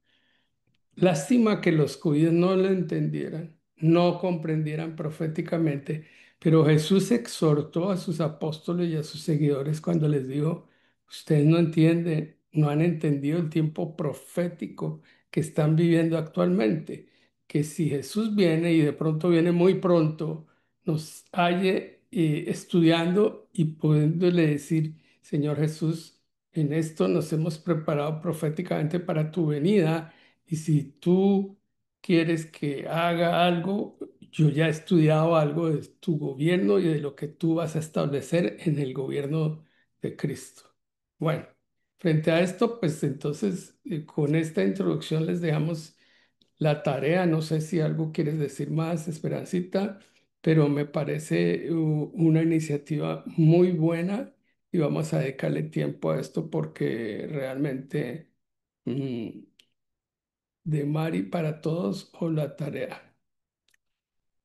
Lástima que los judíos no lo entendieran, no comprendieran proféticamente, Pero Jesús exhortó a sus apóstoles y a sus seguidores cuando les dijo, ustedes no entienden, no han entendido el tiempo profético que están viviendo actualmente, que si Jesús viene y de pronto viene muy pronto, nos halle estudiando y pudiéndole decir, Señor Jesús, en esto nos hemos preparado proféticamente para tu venida y si tú quieres que haga algo, yo ya he estudiado algo de tu gobierno y de lo que tú vas a establecer en el gobierno de Cristo. Bueno, frente a esto, pues entonces con esta introducción les dejamos la tarea. No sé si algo quieres decir más, Esperancita, pero me parece una iniciativa muy buena y vamos a dedicarle tiempo a esto porque realmente mm, de Mari para todos o la tarea.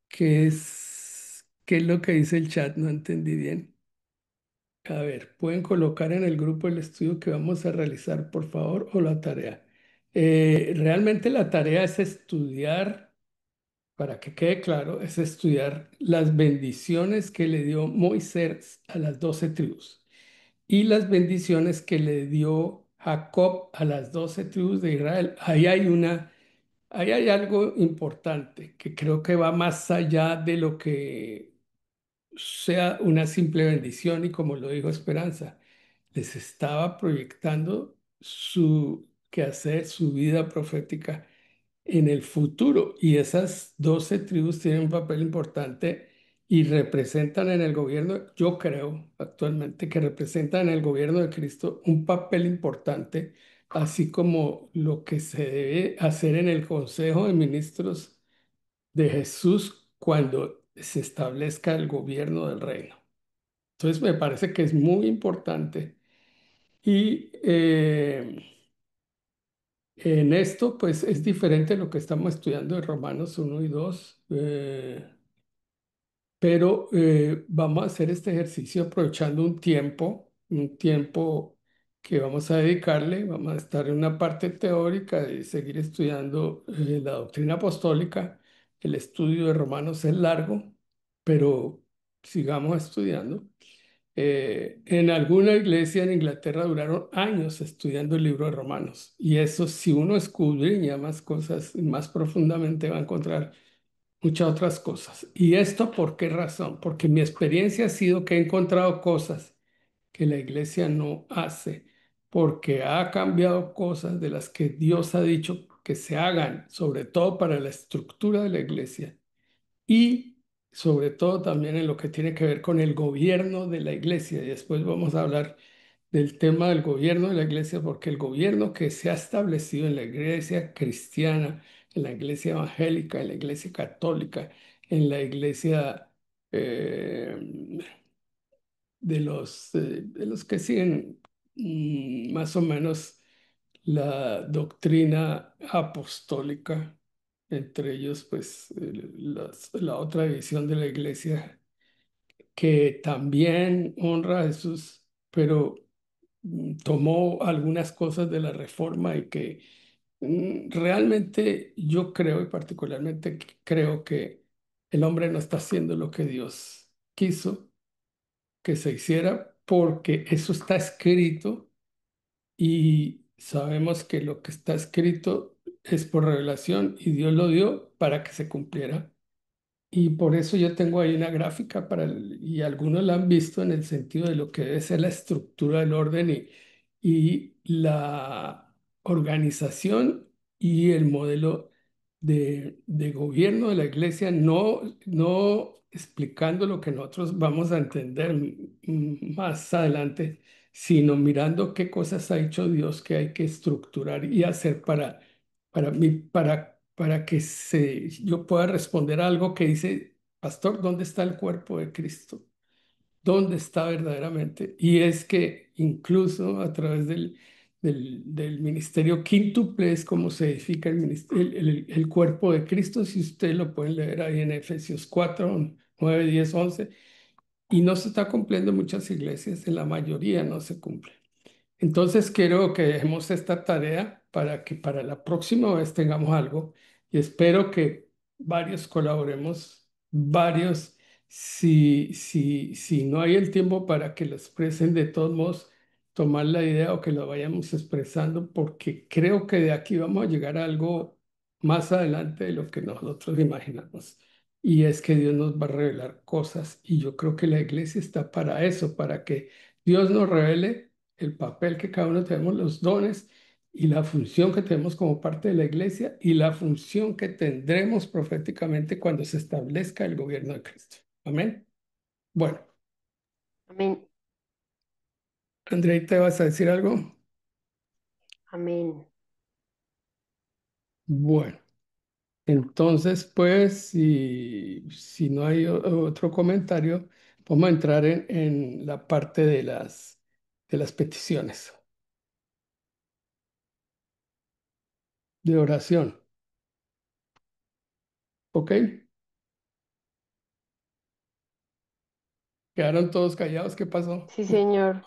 ¿Qué es lo que dice el chat? No entendí bien. A ver, pueden colocar en el grupo el estudio que vamos a realizar, por favor, o la tarea. Realmente la tarea es estudiar, para que quede claro, es estudiar las bendiciones que le dio Moisés a las 12 tribus y las bendiciones que le dio Jacob a las 12 tribus de Israel. Ahí hay algo importante que creo que va más allá de lo que sea una simple bendición y como lo dijo Esperanza, les estaba proyectando su quehacer, su vida profética en el futuro y esas 12 tribus tienen un papel importante y representan en el gobierno, yo creo actualmente que representan en el gobierno de Cristo un papel importante, así como lo que se debe hacer en el Consejo de Ministros de Jesús cuando se establezca el gobierno del reino. Entonces me parece que es muy importante y en esto pues es diferente lo que estamos estudiando en Romanos 1 y 2, pero vamos a hacer este ejercicio aprovechando un tiempo que vamos a dedicarle, vamos a estar en una parte teórica de seguir estudiando la doctrina apostólica. El estudio de Romanos es largo, pero sigamos estudiando. En alguna iglesia en Inglaterra duraron años estudiando el libro de Romanos y eso si uno escudriña más cosas más profundamente va a encontrar muchas otras cosas. ¿Y esto por qué razón? Porque mi experiencia ha sido que he encontrado cosas que la iglesia no hace, porque ha cambiado cosas de las que Dios ha dicho que se hagan, sobre todo para la estructura de la iglesia y sobre todo también en lo que tiene que ver con el gobierno de la iglesia. Y después vamos a hablar del tema del gobierno de la iglesia, porque el gobierno que se ha establecido en la iglesia cristiana, en la iglesia evangélica, en la iglesia católica, en la iglesia eh, de los que siguen más o menos la doctrina apostólica, entre ellos pues la otra división de la iglesia que también honra a Jesús, pero tomó algunas cosas de la reforma y que realmente yo creo y particularmente creo que el hombre no está haciendo lo que Dios quiso que se hiciera porque eso está escrito y sabemos que lo que está escrito es por revelación y Dios lo dio para que se cumpliera. Y por eso yo tengo ahí una gráfica y algunos la han visto en el sentido de lo que debe ser la estructura del orden y la organización y el modelo de gobierno de la iglesia, no explicando lo que nosotros vamos a entender más adelante, sino mirando qué cosas ha hecho Dios que hay que estructurar y hacer para que yo pueda responder a algo que dice, Pastor, ¿dónde está el cuerpo de Cristo? ¿Dónde está verdaderamente? Y es que incluso a través del ministerio quíntuple es como se edifica el cuerpo de Cristo, si ustedes lo pueden leer ahí en Efesios 4 9 10 11 y no se está cumpliendo en muchas iglesias, en la mayoría no se cumple. Entonces quiero que dejemos esta tarea para que para la próxima vez tengamos algo y espero que varios colaboremos, varios si no hay el tiempo para que lo expresen, de todos modos, tomar la idea o que lo vayamos expresando, porque creo que de aquí vamos a llegar a algo más adelante de lo que nosotros imaginamos. Y es que Dios nos va a revelar cosas y yo creo que la iglesia está para eso, para que Dios nos revele el papel que cada uno tenemos, los dones y la función que tenemos como parte de la iglesia y la función que tendremos proféticamente cuando se establezca el gobierno de Cristo. Amén. Bueno, Amén. Andrei, ¿te vas a decir algo? Amén. Bueno, entonces, pues, si no hay otro comentario, vamos a entrar en la parte de las peticiones de oración. ¿Ok? ¿Quedaron todos callados? ¿Qué pasó? Sí, señor.